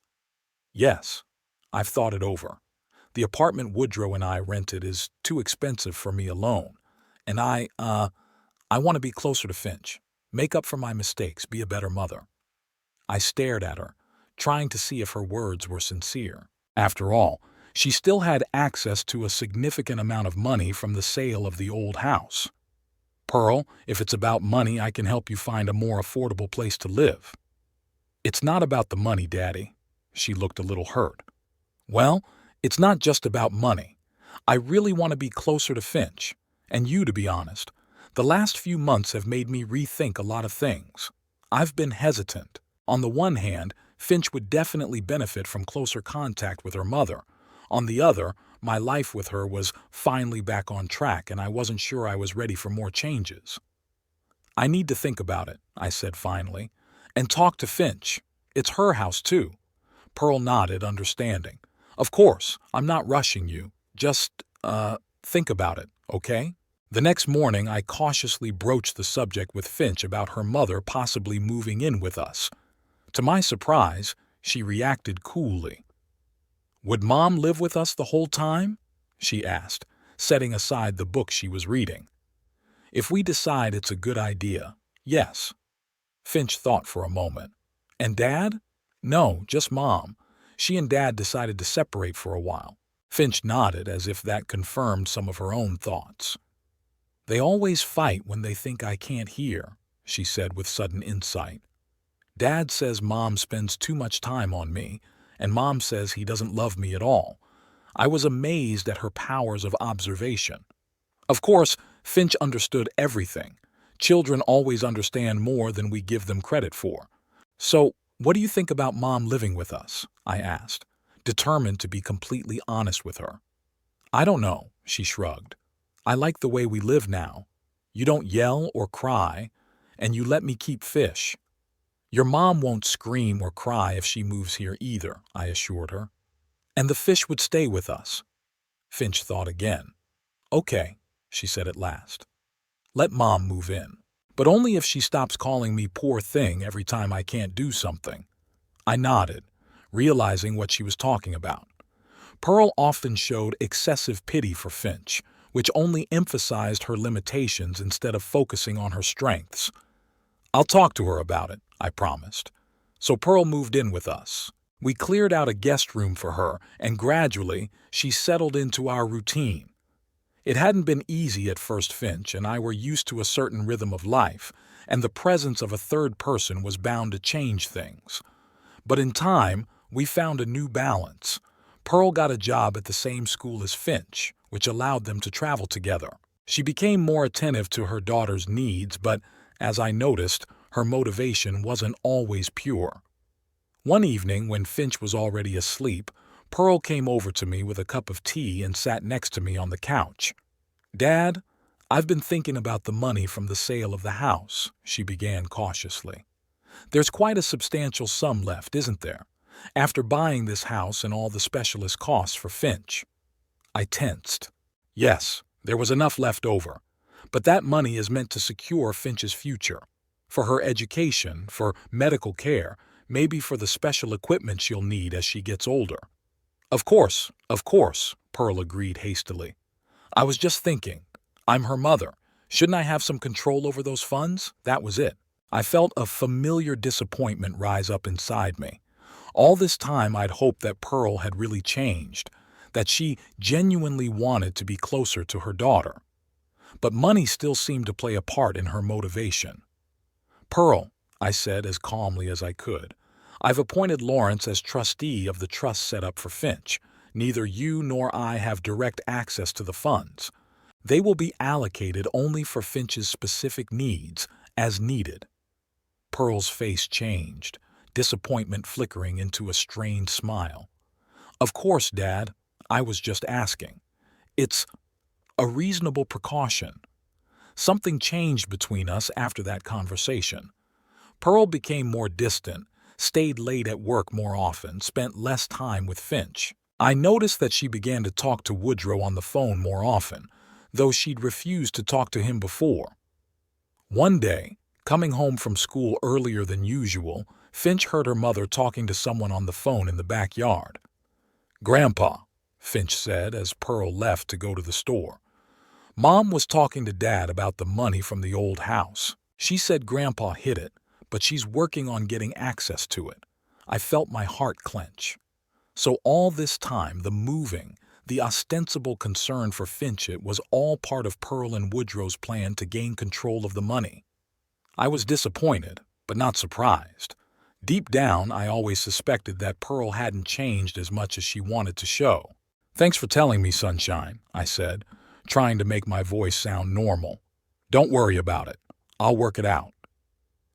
Yes. I've thought it over. The apartment Woodrow and I rented is too expensive for me alone. And I want to be closer to Finch. Make up for my mistakes, be a better mother. I stared at her, trying to see if her words were sincere. After all, she still had access to a significant amount of money from the sale of the old house. Pearl, if it's about money, I can help you find a more affordable place to live. It's not about the money, Daddy. She looked a little hurt. Well, it's not just about money. I really want to be closer to Finch. And you, to be honest. The last few months have made me rethink a lot of things. I've been hesitant. On the one hand, Finch would definitely benefit from closer contact with her mother. On the other, my life with her was finally back on track, and I wasn't sure I was ready for more changes. I need to think about it, I said finally, and talk to Finch. It's her house, too. Pearl nodded, understanding. Of course, I'm not rushing you. Just, think about it, okay? The next morning, I cautiously broached the subject with Finch about her mother possibly moving in with us. To my surprise, she reacted coolly. Would Mom live with us the whole time? She asked, setting aside the book she was reading. If we decide it's a good idea, yes. Finch thought for a moment. And Dad? No, just Mom. She and Dad decided to separate for a while. Finch nodded as if that confirmed some of her own thoughts. They always fight when they think I can't hear, she said with sudden insight. Dad says Mom spends too much time on me, and Mom says he doesn't love me at all. I was amazed at her powers of observation. Of course, Finch understood everything. Children always understand more than we give them credit for. So, what do you think about Mom living with us? I asked, determined to be completely honest with her. I don't know, she shrugged. I like the way we live now. You don't yell or cry, and you let me keep fish. Your mom won't scream or cry if she moves here either, I assured her. And the fish would stay with us. Finch thought again. Okay, she said at last. Let Mom move in, but only if she stops calling me poor thing every time I can't do something. I nodded, realizing what she was talking about. Pearl often showed excessive pity for Finch, which only emphasized her limitations instead of focusing on her strengths. I'll talk to her about it, I promised. So Pearl moved in with us. We cleared out a guest room for her, and gradually she settled into our routine. It hadn't been easy at first. Finch and I were used to a certain rhythm of life, and the presence of a third person was bound to change things. But in time, we found a new balance. Pearl got a job at the same school as Finch, which allowed them to travel together. She became more attentive to her daughter's needs, but, as I noticed, her motivation wasn't always pure. One evening, when Finch was already asleep, Pearl came over to me with a cup of tea and sat next to me on the couch. Dad, I've been thinking about the money from the sale of the house, she began cautiously. There's quite a substantial sum left, isn't there, after buying this house and all the specialist costs for Finch? I tensed. Yes, there was enough left over, but that money is meant to secure Finch's future. For her education, for medical care, maybe for the special equipment she'll need as she gets older. Of course, Pearl agreed hastily. I was just thinking, I'm her mother. Shouldn't I have some control over those funds? That was it. I felt a familiar disappointment rise up inside me. All this time I'd hoped that Pearl had really changed, that she genuinely wanted to be closer to her daughter. But money still seemed to play a part in her motivation. Pearl, I said as calmly as I could, I've appointed Lawrence as trustee of the trust set up for Finch. Neither you nor I have direct access to the funds. They will be allocated only for Finch's specific needs, as needed. Pearl's face changed, disappointment flickering into a strained smile. Of course, Dad. I was just asking. It's a reasonable precaution. Something changed between us after that conversation. Pearl became more distant, stayed late at work more often, spent less time with Finch. I noticed that she began to talk to Woodrow on the phone more often, though she'd refused to talk to him before. One day, coming home from school earlier than usual, Finch heard her mother talking to someone on the phone in the backyard. "Grandpa," Finch said as Pearl left to go to the store. "Mom was talking to Dad about the money from the old house. She said Grandpa hid it, but she's working on getting access to it." I felt my heart clench. So all this time, the moving, the ostensible concern for Finch, it was all part of Pearl and Woodrow's plan to gain control of the money. I was disappointed, but not surprised. Deep down, I always suspected that Pearl hadn't changed as much as she wanted to show. "Thanks for telling me, Sunshine," I said, trying to make my voice sound normal. "Don't worry about it. I'll work it out."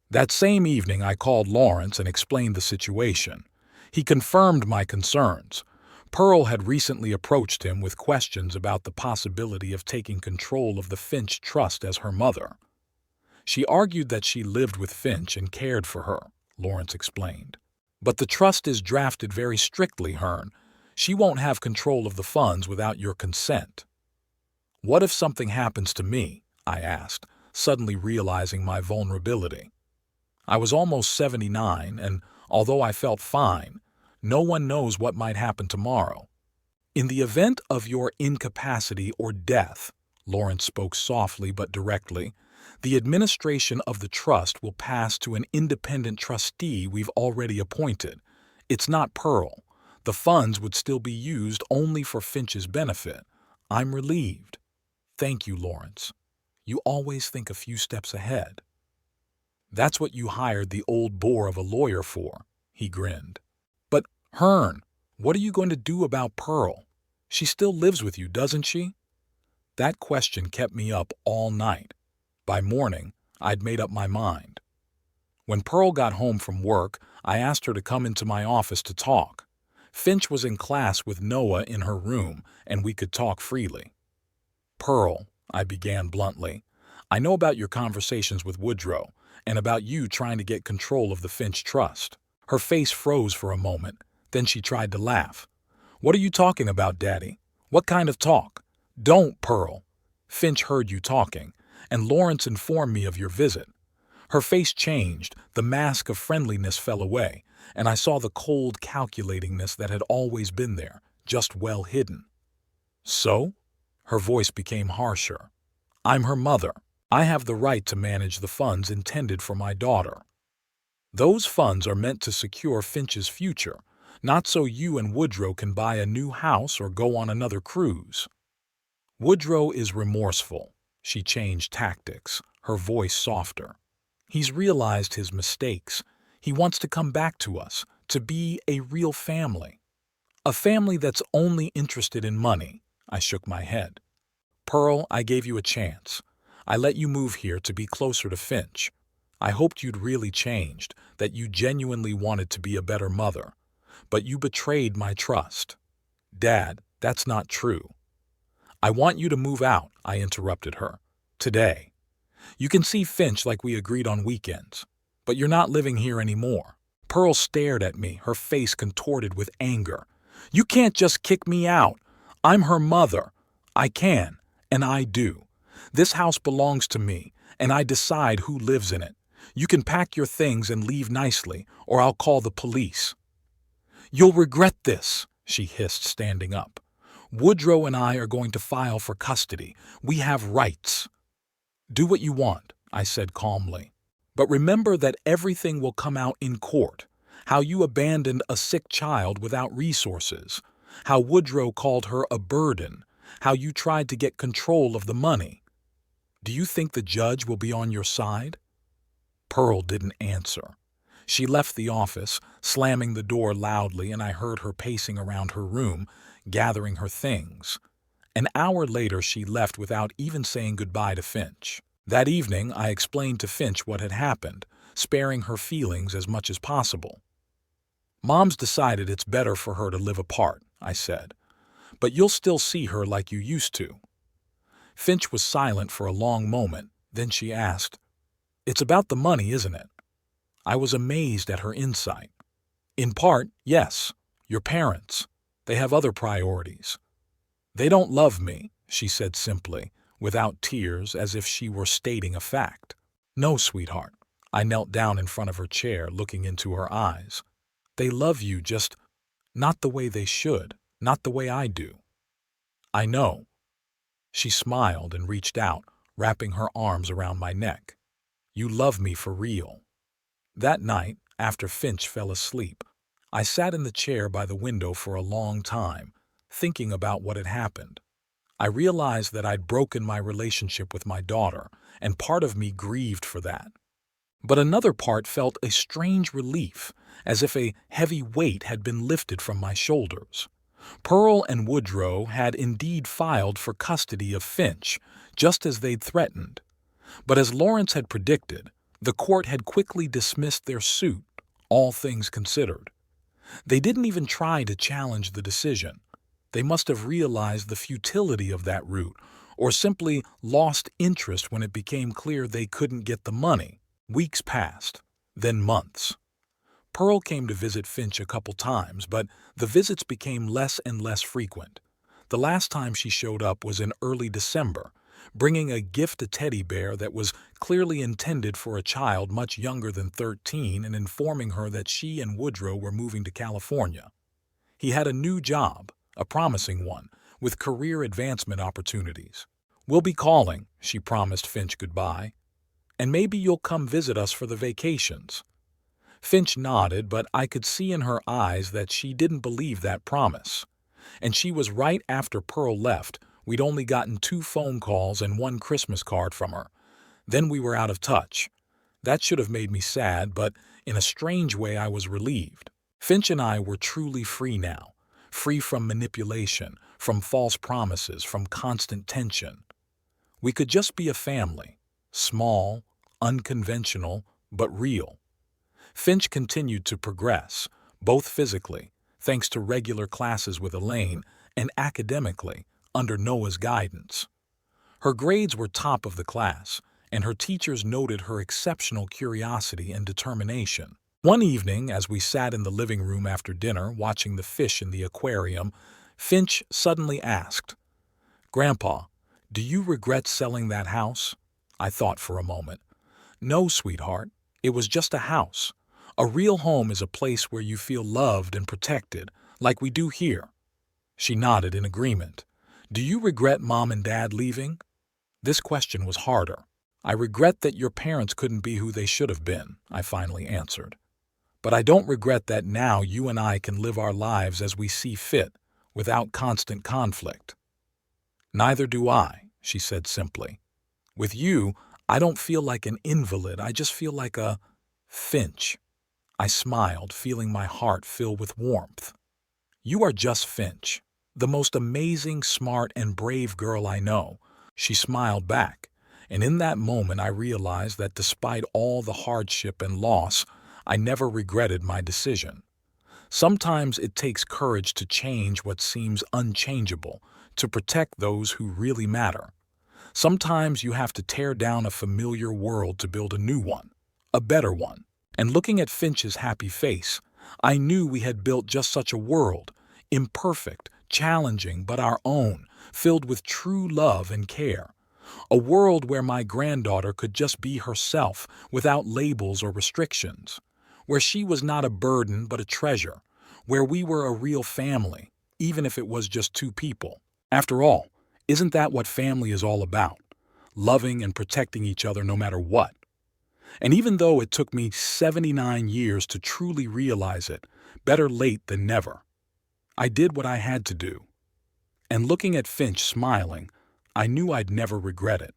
That same evening, I called Lawrence and explained the situation. He confirmed my concerns. Pearl had recently approached him with questions about the possibility of taking control of the Finch trust as her mother. She argued that she lived with Finch and cared for her, Lawrence explained. "But the trust is drafted very strictly, Hearn. She won't have control of the funds without your consent." "What if something happens to me?" I asked, suddenly realizing my vulnerability. I was almost 79, and although I felt fine, no one knows what might happen tomorrow. "In the event of your incapacity or death," Lawrence spoke softly but directly, "the administration of the trust will pass to an independent trustee we've already appointed. It's not Pearl. The funds would still be used only for Finch's benefit. I'm relieved." "Thank you, Lawrence. You always think a few steps ahead." "That's what you hired the old bore of a lawyer for," he grinned. "But, Hearn, what are you going to do about Pearl? She still lives with you, doesn't she?" That question kept me up all night. By morning, I'd made up my mind. When Pearl got home from work, I asked her to come into my office to talk. Finch was in class with Noah in her room, and we could talk freely. "Pearl," I began bluntly, "I know about your conversations with Woodrow, and about you trying to get control of the Finch trust." Her face froze for a moment, then she tried to laugh. "What are you talking about, Daddy? What kind of talk?" "Don't, Pearl. Finch heard you talking, and Lawrence informed me of your visit." Her face changed, the mask of friendliness fell away, and I saw the cold calculatingness that had always been there, just well hidden. "So?" Her voice became harsher. "I'm her mother. I have the right to manage the funds intended for my daughter. Those funds are meant to secure Finch's future, not so you and Woodrow can buy a new house or go on another cruise." "Woodrow is remorseful." She changed tactics, her voice softer. "He's realized his mistakes. He wants to come back to us, to be a real family. A family that's only interested in money." I shook my head. "Pearl, I gave you a chance. I let you move here to be closer to Finch. I hoped you'd really changed, that you genuinely wanted to be a better mother. But you betrayed my trust." "Dad, that's not true." "I want you to move out," I interrupted her. "Today. You can see Finch like we agreed on weekends. But you're not living here anymore." Pearl stared at me, her face contorted with anger. "You can't just kick me out. I'm her mother. I can, and I do. This house belongs to me, and I decide who lives in it. You can pack your things and leave nicely, or I'll call the police." "You'll regret this," she hissed, standing up. "Woodrow and I are going to file for custody. We have rights." "Do what you want," I said calmly. "But remember that everything will come out in court. How you abandoned a sick child without resources. How Woodrow called her a burden. How you tried to get control of the money. Do you think the judge will be on your side?" Pearl didn't answer. She left the office, slamming the door loudly, and I heard her pacing around her room, gathering her things. An hour later, she left without even saying goodbye to Finch. That evening, I explained to Finch what had happened, sparing her feelings as much as possible. "Mom's decided it's better for her to live apart," I said, "but you'll still see her like you used to." Finch was silent for a long moment, then she asked, "It's about the money, isn't it?" I was amazed at her insight. "In part, yes. Your parents. They have other priorities." "They don't love me," she said simply, without tears, as if she were stating a fact. "No, sweetheart." I knelt down in front of her chair, looking into her eyes. "They love you, just not the way they should, not the way I do." "I know." She smiled and reached out, wrapping her arms around my neck. "You love me for real." That night, after Finch fell asleep, I sat in the chair by the window for a long time, thinking about what had happened. I realized that I'd broken my relationship with my daughter, and part of me grieved for that. But another part felt a strange relief, as if a heavy weight had been lifted from my shoulders. Pearl and Woodrow had indeed filed for custody of Finch, just as they'd threatened. But as Lawrence had predicted, the court had quickly dismissed their suit, all things considered. They didn't even try to challenge the decision. They must have realized the futility of that route, or simply lost interest when it became clear they couldn't get the money. Weeks passed, then months. Pearl came to visit Finch a couple times, but the visits became less and less frequent. The last time she showed up was in early December, bringing a gift teddy bear that was clearly intended for a child much younger than 13 and informing her that she and Woodrow were moving to California. He had a new job, a promising one, with career advancement opportunities. "We'll be calling," she promised Finch goodbye. "And maybe you'll come visit us for the vacations." Finch nodded, but I could see in her eyes that she didn't believe that promise. And she was right. After Pearl left, we'd only gotten 2 phone calls and 1 Christmas card from her. Then we were out of touch. That should have made me sad, but in a strange way I was relieved. Finch and I were truly free now, free from manipulation, from false promises, from constant tension. We could just be a family, small, unconventional, but real. Finch continued to progress, both physically, thanks to regular classes with Elaine, and academically, under Noah's guidance. Her grades were top of the class, and her teachers noted her exceptional curiosity and determination. One evening, as we sat in the living room after dinner watching the fish in the aquarium, Finch suddenly asked, "Grandpa, do you regret selling that house?" I thought for a moment. "No, sweetheart, it was just a house. A real home is a place where you feel loved and protected, like we do here." She nodded in agreement. "Do you regret Mom and Dad leaving?" This question was harder. "I regret that your parents couldn't be who they should have been," I finally answered. "But I don't regret that now you and I can live our lives as we see fit, without constant conflict." "Neither do I," she said simply. "With you, I don't feel like an invalid, I just feel like a Finch." I smiled, feeling my heart fill with warmth. "You are just Finch, the most amazing, smart, and brave girl I know." She smiled back, and in that moment I realized that despite all the hardship and loss, I never regretted my decision. Sometimes it takes courage to change what seems unchangeable, to protect those who really matter. Sometimes you have to tear down a familiar world to build a new one, a better one. And looking at Finch's happy face, I knew we had built just such a world, imperfect, challenging, but our own, filled with true love and care. A world where my granddaughter could just be herself without labels or restrictions. Where she was not a burden but a treasure. Where we were a real family, even if it was just 2 people. After all, isn't that what family is all about? Loving and protecting each other no matter what. And even though it took me 79 years to truly realize it, better late than never. I did what I had to do. And looking at Finch smiling, I knew I'd never regret it.